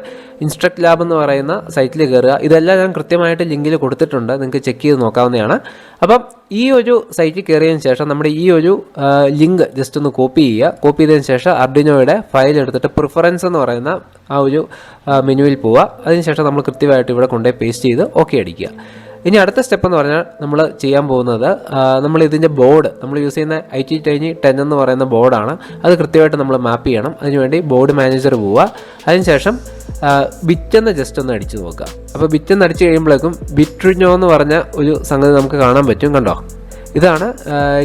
ഇൻസ്ട്രക്ട് ലാബ് എന്ന് പറയുന്ന സൈറ്റിൽ കയറുക. ഇതെല്ലാം ഞാൻ കൃത്യമായിട്ട് ലിങ്കിൽ കൊടുത്തിട്ടുണ്ട്, നിങ്ങൾക്ക് ചെക്ക് ചെയ്ത് നോക്കാവുന്നതാണ്. അപ്പം ഈ ഒരു സൈറ്റിൽ കയറിയതിന് ശേഷം നമ്മുടെ ഈ ഒരു ലിങ്ക് ജസ്റ്റ് ഒന്ന് കോപ്പി ചെയ്യുക. കോപ്പി ചെയ്തതിന് ശേഷം അർഡിനോയുടെ ഫയൽ എടുത്തിട്ട് പ്രിഫറൻസ് എന്ന് പറയുന്ന ആ ഒരു മെനുവിൽ പോവുക. അതിനുശേഷം നമ്മൾ കൃത്യമായിട്ട് ഇവിടെ കൊണ്ടുപോയി പേസ്റ്റ് ചെയ്ത് ഓക്കെ അടിക്കുക. ഇനി അടുത്ത സ്റ്റെപ്പ് എന്ന് പറഞ്ഞാൽ നമ്മൾ ചെയ്യാൻ പോകുന്നത്, നമ്മൾ ഇതിൻ്റെ ബോർഡ് നമ്മൾ യൂസ് ചെയ്യുന്ന IT10 എന്ന് പറയുന്ന ബോർഡാണ്. അത് കൃത്യമായിട്ട് നമ്മൾ മാപ്പ് ചെയ്യണം. അതിനുവേണ്ടി ബോർഡ് മാനേജർ പോവുക. അതിനുശേഷം ബിറ്റെന്ന് ജസ്റ്റ് ഒന്ന് അടിച്ച് നോക്കുക. അപ്പോൾ ബിറ്റെന്ന് അടിച്ച് കഴിയുമ്പോഴേക്കും ബിറ്റ്രിനോ എന്ന് പറഞ്ഞ ഒരു സംഗതി നമുക്ക് കാണാൻ പറ്റും. കണ്ടോ, ഇതാണ്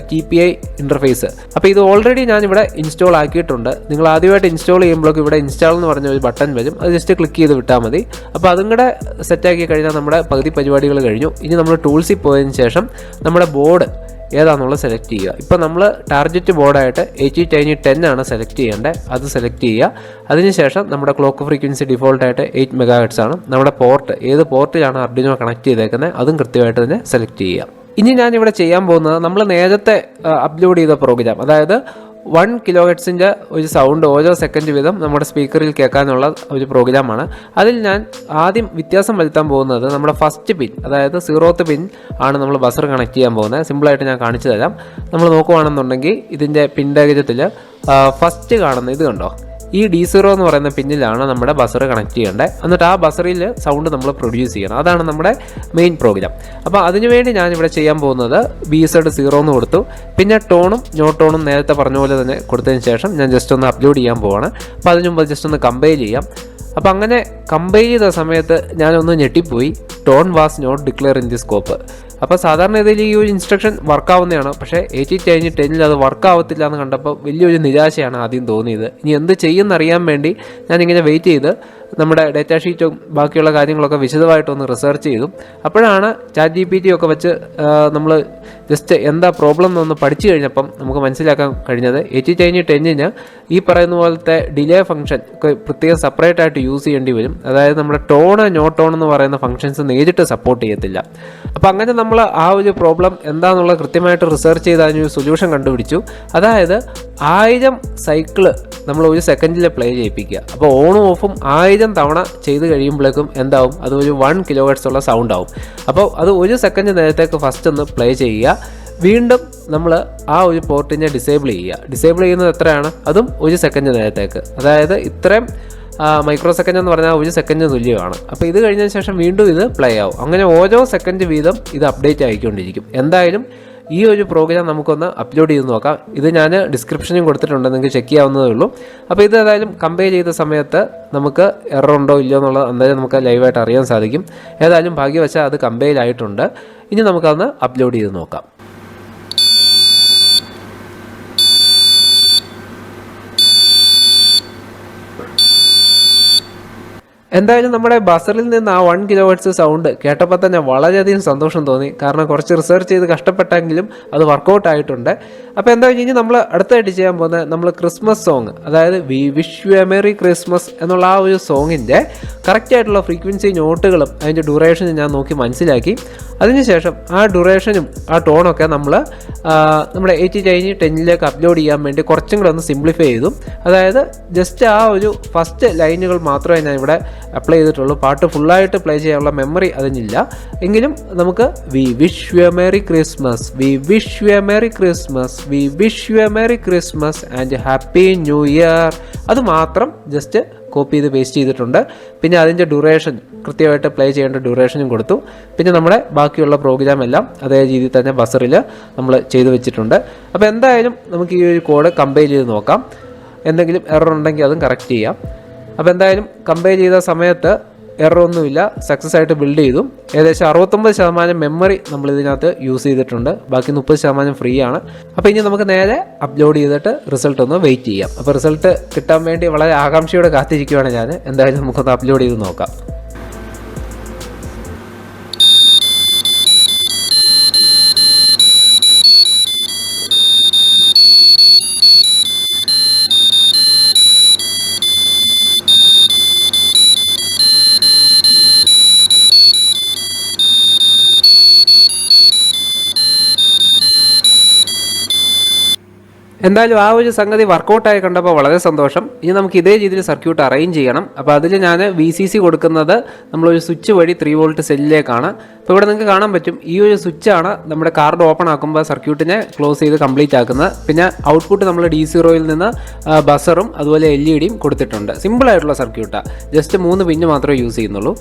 TPI ഇൻ്റർഫേസ്. അപ്പോൾ ഇത് ഓൾറെഡി ഞാനിവിടെ ഇൻസ്റ്റാൾ ആക്കിയിട്ടുണ്ട്. നിങ്ങൾ ആദ്യമായിട്ട് ഇൻസ്റ്റാൾ ചെയ്യുമ്പോഴേക്കും ഇവിടെ ഇൻസ്റ്റാൾ എന്ന് പറഞ്ഞ ഒരു ബട്ടൺ വരും. അത് ജസ്റ്റ് ക്ലിക്ക് ചെയ്ത് വിട്ടാൽ മതി. അപ്പോൾ അതും കൂടെ സെറ്റാക്കി കഴിഞ്ഞാൽ നമ്മുടെ പകുതി പരിപാടികൾ കഴിഞ്ഞു. ഇനി നമ്മൾ ടൂൾസിൽ പോയതിന് ശേഷം നമ്മുടെ ബോർഡ് ഏതാണെന്നുള്ളത് സെലക്ട് ചെയ്യുക. ഇപ്പോൾ നമ്മൾ ടാർഗറ്റ് ബോർഡായിട്ട് 8010 ആണ് സെലക്ട് ചെയ്യേണ്ടത്. അത് സെലക്ട് ചെയ്യുക. അതിനുശേഷം നമ്മുടെ ക്ലോക്ക് ഫ്രീക്വൻസി ഡിഫോൾട്ടായിട്ട് 8 MHz ആണ്. നമ്മുടെ പോർട്ട് ഏത് പോർട്ടിലാണ് അർഡിനോ കണക്ട് ചെയ്തേക്കുന്നത് അതും കൃത്യമായിട്ട് തന്നെ സെലക്ട് ചെയ്യുക. ഇനി ഞാനിവിടെ ചെയ്യാൻ പോകുന്നത്, നമ്മൾ നേരത്തെ അപ്ലോഡ് ചെയ്ത പ്രോഗ്രാം, അതായത് 1 kHz ഒരു സൗണ്ട് ഓരോ സെക്കൻഡ് വീതം നമ്മുടെ സ്പീക്കറിൽ കേൾക്കാനുള്ള ഒരു പ്രോഗ്രാമാണ്. അതിൽ ഞാൻ ആദ്യം വ്യത്യാസം വരുത്താൻ പോകുന്നത് നമ്മുടെ ഫസ്റ്റ് പിൻ, അതായത് 0th പിൻ ആണ് നമ്മൾ ബസർ കണക്ട് ചെയ്യാൻ പോകുന്നത്. സിമ്പിളായിട്ട് ഞാൻ കാണിച്ചു തരാം. നമ്മൾ നോക്കുകയാണെന്നുണ്ടെങ്കിൽ ഇതിൻ്റെ പിൻ ഡയഗ്രത്തിൽ ഫസ്റ്റ് കാണുന്ന ഇത് കണ്ടോ, ഈ D0 എന്ന് പറയുന്ന പിന്നിലാണ് നമ്മുടെ ബസർ കണക്ട് ചെയ്യേണ്ടത്. എന്നിട്ട് ആ ബസറിൽ സൗണ്ട് നമ്മൾ പ്രൊഡ്യൂസ് ചെയ്യണം. അതാണ് നമ്മുടെ മെയിൻ പ്രോഗ്രാം. അപ്പോൾ അതിനുവേണ്ടി ഞാനിവിടെ ചെയ്യാൻ പോകുന്നത് BZ0 എന്ന് കൊടുത്തു. പിന്നെ ടോണും നോ ടോണും നേരത്തെ പറഞ്ഞ പോലെ തന്നെ കൊടുത്തതിന് ശേഷം ഞാൻ ജസ്റ്റ് ഒന്ന് അപ്ലോഡ് ചെയ്യാൻ പോവാണ്. അപ്പോൾ അതിന് മുമ്പ് ജസ്റ്റ് ഒന്ന് കമ്പൈൽ ചെയ്യാം. അപ്പോൾ അങ്ങനെ കമ്പൈൽ ചെയ്ത സമയത്ത് ഞാനൊന്ന് ഞെട്ടിപ്പോയി. Tone was not declare in the scope. അപ്പോൾ സാധാരണ ഇതിൽ ഈ ഒരു ഇൻസ്ട്രക്ഷൻ വർക്കാവുന്നതാണ്. പക്ഷേ 8010 അത് വർക്കാവത്തില്ല എന്ന് കണ്ടപ്പോൾ വലിയൊരു നിരാശയാണ് ആദ്യം തോന്നിയത്. ഇനി എന്ത് ചെയ്യുമെന്നറിയാൻ വേണ്ടി ഞാനിങ്ങനെ വെയിറ്റ് ചെയ്ത് നമ്മുടെ ഡേറ്റാ ഷീറ്റും ബാക്കിയുള്ള കാര്യങ്ങളൊക്കെ വിശദമായിട്ടൊന്ന് റിസർച്ച് ചെയ്തു. അപ്പോഴാണ് ChatGPT ഒക്കെ വെച്ച് നമ്മൾ ജസ്റ്റ് എന്താ പ്രോബ്ലം എന്നൊന്ന് പഠിച്ചു കഴിഞ്ഞപ്പം നമുക്ക് മനസ്സിലാക്കാൻ കഴിഞ്ഞത് 8010 ഈ പറയുന്ന പോലത്തെ ഡിലേ ഫംഗ്ഷൻ ഒക്കെ പ്രത്യേകം സെപ്പറേറ്റ് ആയിട്ട് യൂസ് ചെയ്യേണ്ടി വരും. അതായത് നമ്മുടെ ടോണ് നോ ടോൺ എന്ന് പറയുന്ന ഫംഗ്ഷൻസ് നേരിട്ട് സപ്പോർട്ട് ചെയ്യത്തില്ല. അപ്പോൾ അങ്ങനെ നമ്മൾ ആ ഒരു പ്രോബ്ലം എന്താണെന്നുള്ളത് കൃത്യമായിട്ട് റിസർച്ച് ചെയ്ത് അതിനൊരു സൊല്യൂഷൻ കണ്ടുപിടിച്ചു. അതായത് 1000 സൈക്കിള് നമ്മൾ ഒരു സെക്കൻഡിൽ പ്ലേ ചെയ്യിപ്പിക്കുക. അപ്പോൾ ഓണും ഓഫും 1000 തവണ ചെയ്ത് കഴിയുമ്പോഴേക്കും എന്താവും, അത് ഒരു 1 kHz ഉള്ള സൗണ്ട് ആവും. അപ്പോൾ അത് ഒരു സെക്കൻഡ് നേരത്തേക്ക് ഫസ്റ്റ് ഒന്ന് പ്ലേ ചെയ്യുക. വീണ്ടും നമ്മൾ ആ ഒരു പോർട്ടിനെ ഡിസേബിൾ ചെയ്യുക. ഡിസേബിൾ ചെയ്യുന്നത് എത്രയാണ്, അതും ഒരു സെക്കൻഡ് നേരത്തേക്ക്. അതായത് ഇത്രയും മൈക്രോ സെക്കൻഡ് എന്ന് പറഞ്ഞാൽ ഒരു സെക്കൻഡ് തുല്യമാണ്. അപ്പോൾ ഇത് കഴിഞ്ഞതിന് ശേഷം വീണ്ടും ഇത് പ്ലേ ആവും. അങ്ങനെ ഓരോ സെക്കൻഡ് വീതം ഇത് അപ്ഡേറ്റ് ആയിക്കൊണ്ടിരിക്കും. എന്തായാലും ഈ ഒരു പ്രോഗ്രാം നമുക്കൊന്ന് അപ്ലോഡ് ചെയ്ത് നോക്കാം. ഇത് ഞാൻ ഡിസ്ക്രിപ്ഷനിൽ കൊടുത്തിട്ടുണ്ട്, നിങ്ങൾക്ക് ചെക്ക് ചെയ്യാവുന്നതേ ഉള്ളൂ. അപ്പോൾ ഇത് ഏതായാലും കമ്പയർ ചെയ്ത സമയത്ത് നമുക്ക് എറർ ഉണ്ടോ ഇല്ലയോ എന്നുള്ളത് എന്തായാലും നമുക്ക് ലൈവായിട്ട് അറിയാൻ സാധിക്കും. ഏതായാലും ഭാഗ്യവശാൽ അത് കമ്പയർ ആയിട്ടുണ്ട്. ഇനി നമുക്കതൊന്ന് അപ്ലോഡ് ചെയ്ത് നോക്കാം. എന്തായാലും നമ്മുടെ ബസറിൽ നിന്ന് ആ 1 kHz സൗണ്ട് കേട്ടപ്പോൾ തന്നെ വളരെയധികം സന്തോഷം തോന്നി. കാരണം കുറച്ച് റിസർച്ച് ചെയ്ത് കഷ്ടപ്പെട്ടെങ്കിലും അത് വർക്കൗട്ട് ആയിട്ടുണ്ട്. അപ്പോൾ എന്താ ഇനി നമ്മൾ അടുത്തായിട്ട് ചെയ്യാൻ പോകുന്നത് നമ്മൾ ക്രിസ്മസ് സോങ്, അതായത് we wish you A merry Christmas എന്നുള്ള ആ ഒരു സോങ്ങിൻ്റെ കറക്റ്റായിട്ടുള്ള ഫ്രീക്വൻസി നോട്ടുകളും അതിൻ്റെ ഡ്യൂറേഷനും ഞാൻ നോക്കി മനസ്സിലാക്കി. അതിനുശേഷം ആ ഡ്യൂറേഷനും ആ ടോണൊക്കെ നമ്മൾ നമ്മുടെ 8:10 അപ്ലോഡ് ചെയ്യാൻ വേണ്ടി കുറച്ചും കൂടെ ഒന്ന് സിംപ്ലിഫൈ ചെയ്തു. അതായത് ജസ്റ്റ് ആ ഒരു ഫസ്റ്റ് ലൈനുകൾ മാത്രമേ ഞാൻ ഇവിടെ അപ്ലൈ ചെയ്തിട്ടുള്ളൂ. പാട്ട് ഫുള്ളായിട്ട് പ്ലേ ചെയ്യാനുള്ള മെമ്മറി അതിനില്ല. എങ്കിലും നമുക്ക് we wish you A merry Christmas, we wish you A merry Christmas, we wish you A merry Christmas and happy new year, അത് മാത്രം ജസ്റ്റ് കോപ്പി ചെയ്ത് പേസ്റ്റ് ചെയ്തിട്ടുണ്ട്. പിന്നെ അതിൻ്റെ ഡ്യൂറേഷൻ കൃത്യമായിട്ട് പ്ലേ ചെയ്യേണ്ട ഡ്യൂറേഷനും കൊടുത്തു. പിന്നെ നമ്മുടെ ബാക്കിയുള്ള പ്രോഗ്രാം എല്ലാം അതേ രീതിയിൽ തന്നെ ബസറിൽ നമ്മൾ ചെയ്ത് വെച്ചിട്ടുണ്ട്. അപ്പോൾ എന്തായാലും നമുക്ക് ഈ ഒരു കോഡ് കമ്പയർ ചെയ്ത് നോക്കാം. എന്തെങ്കിലും എറർ ഉണ്ടെങ്കിൽ അതും കറക്റ്റ് ചെയ്യാം. അപ്പോൾ എന്തായാലും കമ്പയർ ചെയ്ത സമയത്ത് എററൊന്നുമില്ല, സക്സസ് ആയിട്ട് ബിൽഡ് ചെയ്തു. ഏകദേശം 69% മെമ്മറി നമ്മൾ ഇതിനകത്ത് യൂസ് ചെയ്തിട്ടുണ്ട്. ബാക്കി 30% ഫ്രീ ആണ്. അപ്പോൾ ഇനി നമുക്ക് നേരെ അപ്ലോഡ് ചെയ്തിട്ട് റിസൾട്ട് ഒന്ന് വെയിറ്റ് ചെയ്യാം. അപ്പോൾ റിസൾട്ട് കിട്ടാൻ വേണ്ടി വളരെ ആകാംക്ഷയോടെ കാത്തിരിക്കുകയാണ് ഞാൻ. എന്തായാലും നമുക്കൊന്ന് അപ്ലോഡ് ചെയ്ത് നോക്കാം. എന്തായാലും ആ ഒരു സംഗതി വർക്കൗട്ടായി കണ്ടപ്പോൾ വളരെ സന്തോഷം. ഇനി നമുക്ക് ഇതേ രീതിയിൽ സർക്യൂട്ട് അറേഞ്ച് ചെയ്യണം. അപ്പോൾ അതിൽ ഞാൻ VCC കൊടുക്കുന്നത് നമ്മളൊരു സ്വിച്ച് വഴി 3 വോൾട്ട് സെല്ലിലേക്കാണ്. അപ്പോൾ ഇവിടെ നിങ്ങൾക്ക് കാണാൻ പറ്റും, ഈ ഒരു സ്വിച്ചാണ് നമ്മുടെ കാർഡ് ഓപ്പൺ ആക്കുമ്പോൾ സർക്യൂട്ടിനെ ക്ലോസ് ചെയ്ത് കംപ്ലീറ്റ് ആക്കുന്നത്. പിന്നെ ഔട്ട്പുട്ട് നമ്മൾ D0യിൽ നിന്ന് ബസറും അതുപോലെ LED-യും കൊടുത്തിട്ടുണ്ട്. സിമ്പിളായിട്ടുള്ള സർക്യൂട്ടാണ്, ജസ്റ്റ് 3 പിന്ന് മാത്രമേ യൂസ് ചെയ്യുന്നുള്ളൂ.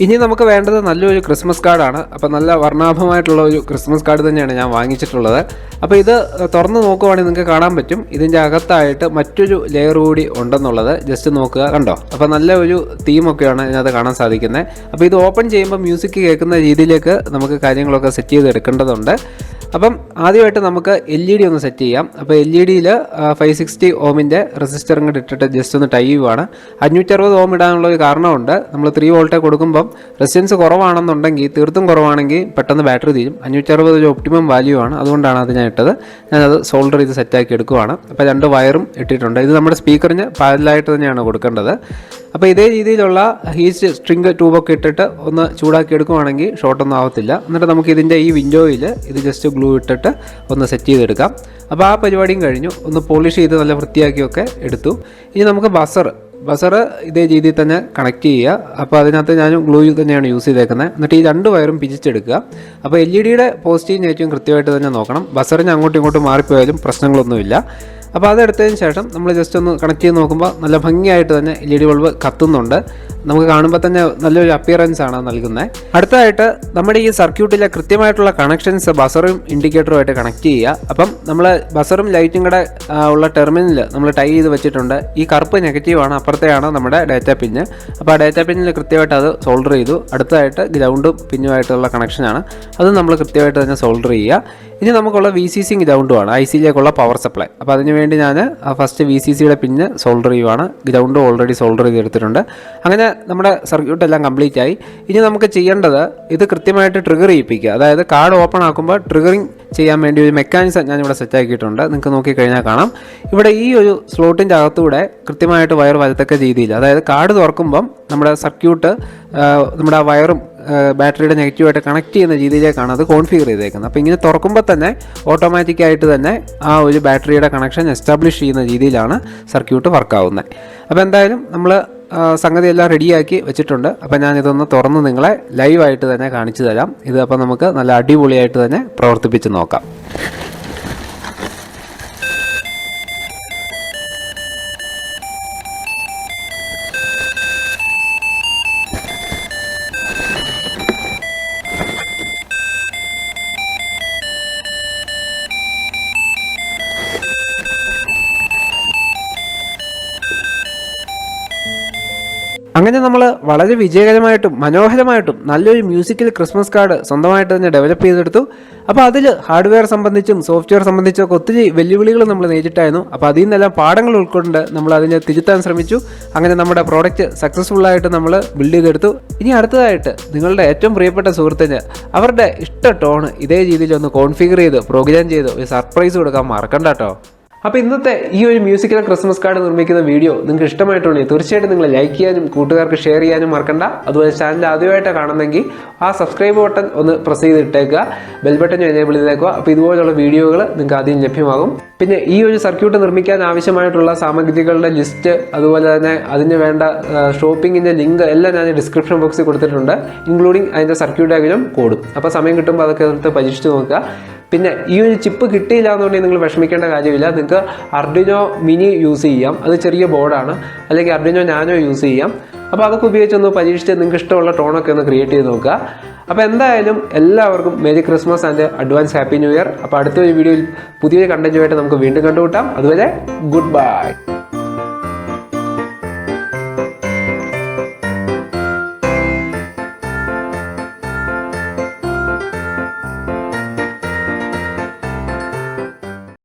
ഇനി നമുക്ക് വേണ്ടത് നല്ലൊരു ക്രിസ്മസ് കാർഡാണ്. അപ്പോൾ നല്ല വർണ്ണാഭമായിട്ടുള്ള ഒരു ക്രിസ്മസ് കാർഡ് തന്നെയാണ് ഞാൻ വാങ്ങിച്ചിട്ടുള്ളത്. അപ്പോൾ ഇത് തുറന്ന് നോക്കുവാണെങ്കിൽ നിങ്ങൾക്ക് കാണാൻ പറ്റും ഇതിൻ്റെ അകത്തായിട്ട് മറ്റൊരു ലെയർ കൂടി ഉണ്ടെന്നുള്ളത്. ജസ്റ്റ് നോക്കുക, കണ്ടോ? അപ്പോൾ നല്ല ഒരു തീമൊക്കെയാണ് ഇതിനകത്ത് കാണാൻ സാധിക്കുന്നത്. അപ്പോൾ ഇത് ഓപ്പൺ ചെയ്യുമ്പോൾ മ്യൂസിക് കേൾക്കുന്ന രീതിയിലേക്ക് നമുക്ക് കാര്യങ്ങളൊക്കെ സെറ്റ് ചെയ്ത് എടുക്കേണ്ടതുണ്ട്. അപ്പം ആദ്യമായിട്ട് നമുക്ക് LED ഒന്ന് സെറ്റ് ചെയ്യാം. അപ്പോൾ LED-യിൽ 560 ഓമിൻ്റെ റെസിസ്റ്റർ ഇങ്ങോട്ട് ഇട്ടിട്ട് ജസ്റ്റ് ഒന്ന് ടൈ ചെയ്യുവാണ്. 560 ഓം ഇടാനുള്ള ഒരു കാരണമുണ്ട്. നമ്മൾ 3 വോൾട്ടേ കൊടുക്കുമ്പം റെസിസ്റ്റൻസ് കുറവാണെന്നുണ്ടെങ്കിൽ, തീർത്തും കുറവാണെങ്കിൽ പെട്ടെന്ന് ബാറ്ററി തീരും. 560 ഒരു ഒപ്റ്റിമം വാല്യൂ ആണ്, അതുകൊണ്ടാണ് അത് ഞാൻ ഇട്ടത്. ഞാനത് സോൾഡർ ചെയ്ത് സെറ്റാക്കി എടുക്കുവാണ്. അപ്പോൾ 2 വയറും ഇട്ടിട്ടുണ്ട്. ഇത് നമ്മുടെ സ്പീക്കറിന് പാരലായിട്ട് തന്നെയാണ് കൊടുക്കേണ്ടത്. അപ്പോൾ ഇതേ രീതിയിലുള്ള ഹീറ്റ് സ്ട്രിങ് ട്യൂബൊക്കെ ഇട്ടിട്ട് ഒന്ന് ചൂടാക്കി എടുക്കുവാണെങ്കിൽ ഷോർട്ടൊന്നും ആവത്തില്ല. എന്നിട്ട് നമുക്ക് ഇതിൻ്റെ ഈ വിൻഡോയിൽ ഇത് ജസ്റ്റ് ഗ്ലൂ ഇട്ടിട്ട് ഒന്ന് സെറ്റ് ചെയ്തെടുക്കാം. അപ്പോൾ ആ പരിപാടിയും കഴിഞ്ഞു. ഒന്ന് പോളിഷ് ചെയ്ത് നല്ല വൃത്തിയാക്കിയൊക്കെ എടുത്തു. ഇനി നമുക്ക് ബസർ ഇതേ രീതിയിൽ തന്നെ കണക്ട് ചെയ്യുക. അപ്പോൾ അതിനകത്ത് ഞാൻ ഗ്ലൂ തന്നെയാണ് യൂസ് ചെയ്തേക്കുന്നത്. എന്നിട്ട് ഈ 2 വയറും പിരിച്ചെടുക്കുക. അപ്പോൾ LED-യുടെ പോസിറ്റീവ് നെഗറ്റീവും കൃത്യമായിട്ട് തന്നെ നോക്കണം. ബസറിന് അങ്ങോട്ടും ഇങ്ങോട്ടും മാറിപ്പോയാലും പ്രശ്നങ്ങളൊന്നുമില്ല. അപ്പോൾ അതെടുത്തതിന് ശേഷം നമ്മൾ ജസ്റ്റ് ഒന്ന് കണക്ട് ചെയ്ത് നോക്കുമ്പോൾ നല്ല ഭംഗിയായിട്ട് തന്നെ LED ബൾബ് കത്തുന്നുണ്ട്. നമുക്ക് കാണുമ്പോൾ തന്നെ നല്ലൊരു അപ്പിയറൻസ് ആണ് നൽകുന്നത്. അടുത്തതായിട്ട് നമ്മുടെ ഈ സർക്യൂട്ടിലെ കൃത്യമായിട്ടുള്ള കണക്ഷൻസ് ബസറും ഇൻഡിക്കേറ്ററുമായിട്ട് കണക്ട് ചെയ്യുക. അപ്പം നമ്മൾ ബസറും ലൈറ്റും കൂടെ ഉള്ള ടെർമിനൽ നമ്മൾ ടൈ ചെയ്ത് വെച്ചിട്ടുണ്ട്. ഈ കറുപ്പ് നെഗറ്റീവാണ്, അപ്പുറത്തെയാണ് നമ്മുടെ ഡാറ്റ പിന്ന്. അപ്പോൾ ആ ഡാറ്റ പിന്നിൽ കൃത്യമായിട്ട് അത് സോൾഡർ ചെയ്തു. അടുത്തതായിട്ട് ഗ്രൗണ്ടും പിന്നുമായിട്ടുള്ള കണക്ഷനാണ്, അത് നമ്മൾ കൃത്യമായിട്ട് തന്നെ സോൾഡർ ചെയ്യുക. ഇനി നമുക്കുള്ള VCC ഗ്രൗണ്ടുമാണ്, IC-യിലേക്കുള്ള പവർ സപ്ലൈ. അപ്പോൾ അതിനുവേണ്ടി ഞാൻ ഫസ്റ്റ് VCC-യുടെ പിന്ന് സോൾഡർ ചെയ്യുവാണ്. ഗ്രൗണ്ട് ഓൾറെഡി സോൾഡർ ചെയ്തെടുത്തിട്ടുണ്ട്. അങ്ങനെ നമ്മുടെ സർക്യൂട്ട് എല്ലാം കംപ്ലീറ്റ് ആയി. ഇനി നമുക്ക് ചെയ്യേണ്ടത് ഇത് കൃത്യമായിട്ട് ട്രിഗർ ചെയ്യിപ്പിക്കുക. അതായത് കാർഡ് ഓപ്പൺ ആക്കുമ്പോൾ ട്രിഗറിങ് ചെയ്യാൻ വേണ്ടി ഒരു മെക്കാനിസം ഞാനിവിടെ സെറ്റാക്കിയിട്ടുണ്ട്. നിങ്ങൾക്ക് നോക്കിക്കഴിഞ്ഞാൽ കാണാം. ഇവിടെ ഈ ഒരു സ്ലോട്ടിൻ്റെ അകത്തൂടെ കൃത്യമായിട്ട് വയർ വരത്തക്ക രീതിയിൽ, അതായത് കാർഡ് തുറക്കുമ്പം നമ്മുടെ സർക്യൂട്ട് നമ്മുടെ ആ വയറും ബാറ്ററിയുടെ നെഗറ്റീവായിട്ട് കണക്ട് ചെയ്യുന്ന രീതിയിലേക്കാണ് അത് കോൺഫിഗർ ചെയ്തേക്കുന്നത്. അപ്പോൾ ഇങ്ങനെ തുറക്കുമ്പോൾ തന്നെ ഓട്ടോമാറ്റിക്കായിട്ട് തന്നെ ആ ഒരു ബാറ്ററിയുടെ കണക്ഷൻ എസ്റ്റാബ്ലിഷ് ചെയ്യുന്ന രീതിയിലാണ് സർക്യൂട്ട് വർക്കാവുന്നത്. അപ്പോൾ എന്തായാലും നമ്മൾ സംഗതിയെല്ലാം റെഡിയാക്കി വെച്ചിട്ടുണ്ട്. അപ്പോൾ ഞാനിതൊന്ന് തുറന്ന് നിങ്ങളെ ലൈവായിട്ട് തന്നെ കാണിച്ചു തരാം. ഇത് അപ്പോൾ നമുക്ക് നല്ല അടിപൊളിയായിട്ട് തന്നെ പ്രവർത്തിപ്പിച്ച് നോക്കാം. അങ്ങനെ നമ്മൾ വളരെ വിജയകരമായിട്ടും മനോഹരമായിട്ടും നല്ലൊരു മ്യൂസിക്കൽ ക്രിസ്മസ് കാർഡ് സ്വന്തമായിട്ട് തന്നെ ഡെവലപ്പ് ചെയ്തെടുത്തു. അപ്പോൾ അതിൽ ഹാർഡ്വെയർ സംബന്ധിച്ചും സോഫ്റ്റ്വെയർ സംബന്ധിച്ചും ഒക്കെ ഒത്തിരി വെല്ലുവിളികൾ നമ്മൾ നേരിട്ടായിരുന്നു. അപ്പോൾ അതിൽ നിന്നെല്ലാം പാഠങ്ങൾ ഉൾക്കൊണ്ട് നമ്മൾ അതിനെ തിരുത്താൻ ശ്രമിച്ചു. അങ്ങനെ നമ്മുടെ പ്രോഡക്റ്റ് സക്സസ്ഫുള്ളായിട്ട് നമ്മൾ ബിൽഡ് ചെയ്തെടുത്തു. ഇനി അടുത്തതായിട്ട് നിങ്ങളുടെ ഏറ്റവും പ്രിയപ്പെട്ട സുഹൃത്തിന് അവരുടെ ഇഷ്ട ടോൺ ഇതേ രീതിയിൽ ഒന്ന് കോൺഫിഗർ ചെയ്ത് പ്രോഗ്രാം ചെയ്ത് ഒരു സർപ്രൈസ് കൊടുക്കാൻ മറക്കണ്ട കേട്ടോ. അപ്പോൾ ഇന്നത്തെ ഈ ഒരു മ്യൂസിക്കൽ ക്രിസ്മസ് കാർഡ് നിർമ്മിക്കുന്ന വീഡിയോ നിങ്ങൾക്ക് ഇഷ്ടമായിട്ടുണ്ടെങ്കിൽ തീർച്ചയായിട്ടും നിങ്ങൾ ലൈക്ക് ചെയ്യാനും കൂട്ടുകാർക്ക് ഷെയർ ചെയ്യാനും മറക്കണ്ട. അതുപോലെ ചാനൽ ആദ്യമായിട്ട് കാണുന്നെങ്കിൽ ആ സബ്സ്ക്രൈബ് ബട്ടൺ ഒന്ന് പ്രസ് ചെയ്തിട്ടേക്കുക, ബെൽ ബട്ടൺ എനേബിൾ ചെയ്തേക്കുക. അപ്പോൾ ഇതുപോലുള്ള വീഡിയോകൾ നിങ്ങൾക്ക് ആദ്യം ലഭ്യമാകും. പിന്നെ ഈ ഒരു സർക്യൂട്ട് നിർമ്മിക്കാൻ ആവശ്യമായിട്ടുള്ള സാമഗ്രികളുടെ ലിസ്റ്റ്, അതുപോലെ തന്നെ അതിന് വേണ്ട ഷോപ്പിങ്ങിൻ്റെ ലിങ്ക് എല്ലാം ഞാൻ ഡിസ്ക്രിപ്ഷൻ ബോക്സിൽ കൊടുത്തിട്ടുണ്ട്, ഇൻക്ലൂഡിങ് അതിൻ്റെ സർക്യൂട്ട് ഡയഗ്രം കോഡും. അപ്പോൾ സമയം കിട്ടുമ്പോൾ അതൊക്കെ എടുത്ത് പരീക്ഷിച്ച് നോക്കുക. പിന്നെ ഈ ഒരു ചിപ്പ് കിട്ടിയില്ല എന്നുണ്ടെങ്കിൽ നിങ്ങൾ വിഷമിക്കേണ്ട കാര്യമില്ല. നിങ്ങൾക്ക് അർഡിനോ മിനി യൂസ് ചെയ്യാം, അത് ചെറിയ ബോർഡാണ്. അല്ലെങ്കിൽ അർഡിനോ നാനോ യൂസ് ചെയ്യാം. അപ്പോൾ അതൊക്കെ ഉപയോഗിച്ചൊന്ന് പരീക്ഷിച്ച് നിങ്ങൾക്ക് ഇഷ്ടമുള്ള ടോണൊക്കെ ഒന്ന് ക്രിയേറ്റ് ചെയ്ത് നോക്കുക. അപ്പോൾ എന്തായാലും എല്ലാവർക്കും merry Christmas and advance happy new year. അപ്പോൾ അടുത്തൊരു വീഡിയോയിൽ പുതിയൊരു കണ്ടന്റുമായിട്ട് നമുക്ക് വീണ്ടും കണ്ടുമുട്ടാം. അതുവരെ ഗുഡ് ബൈ.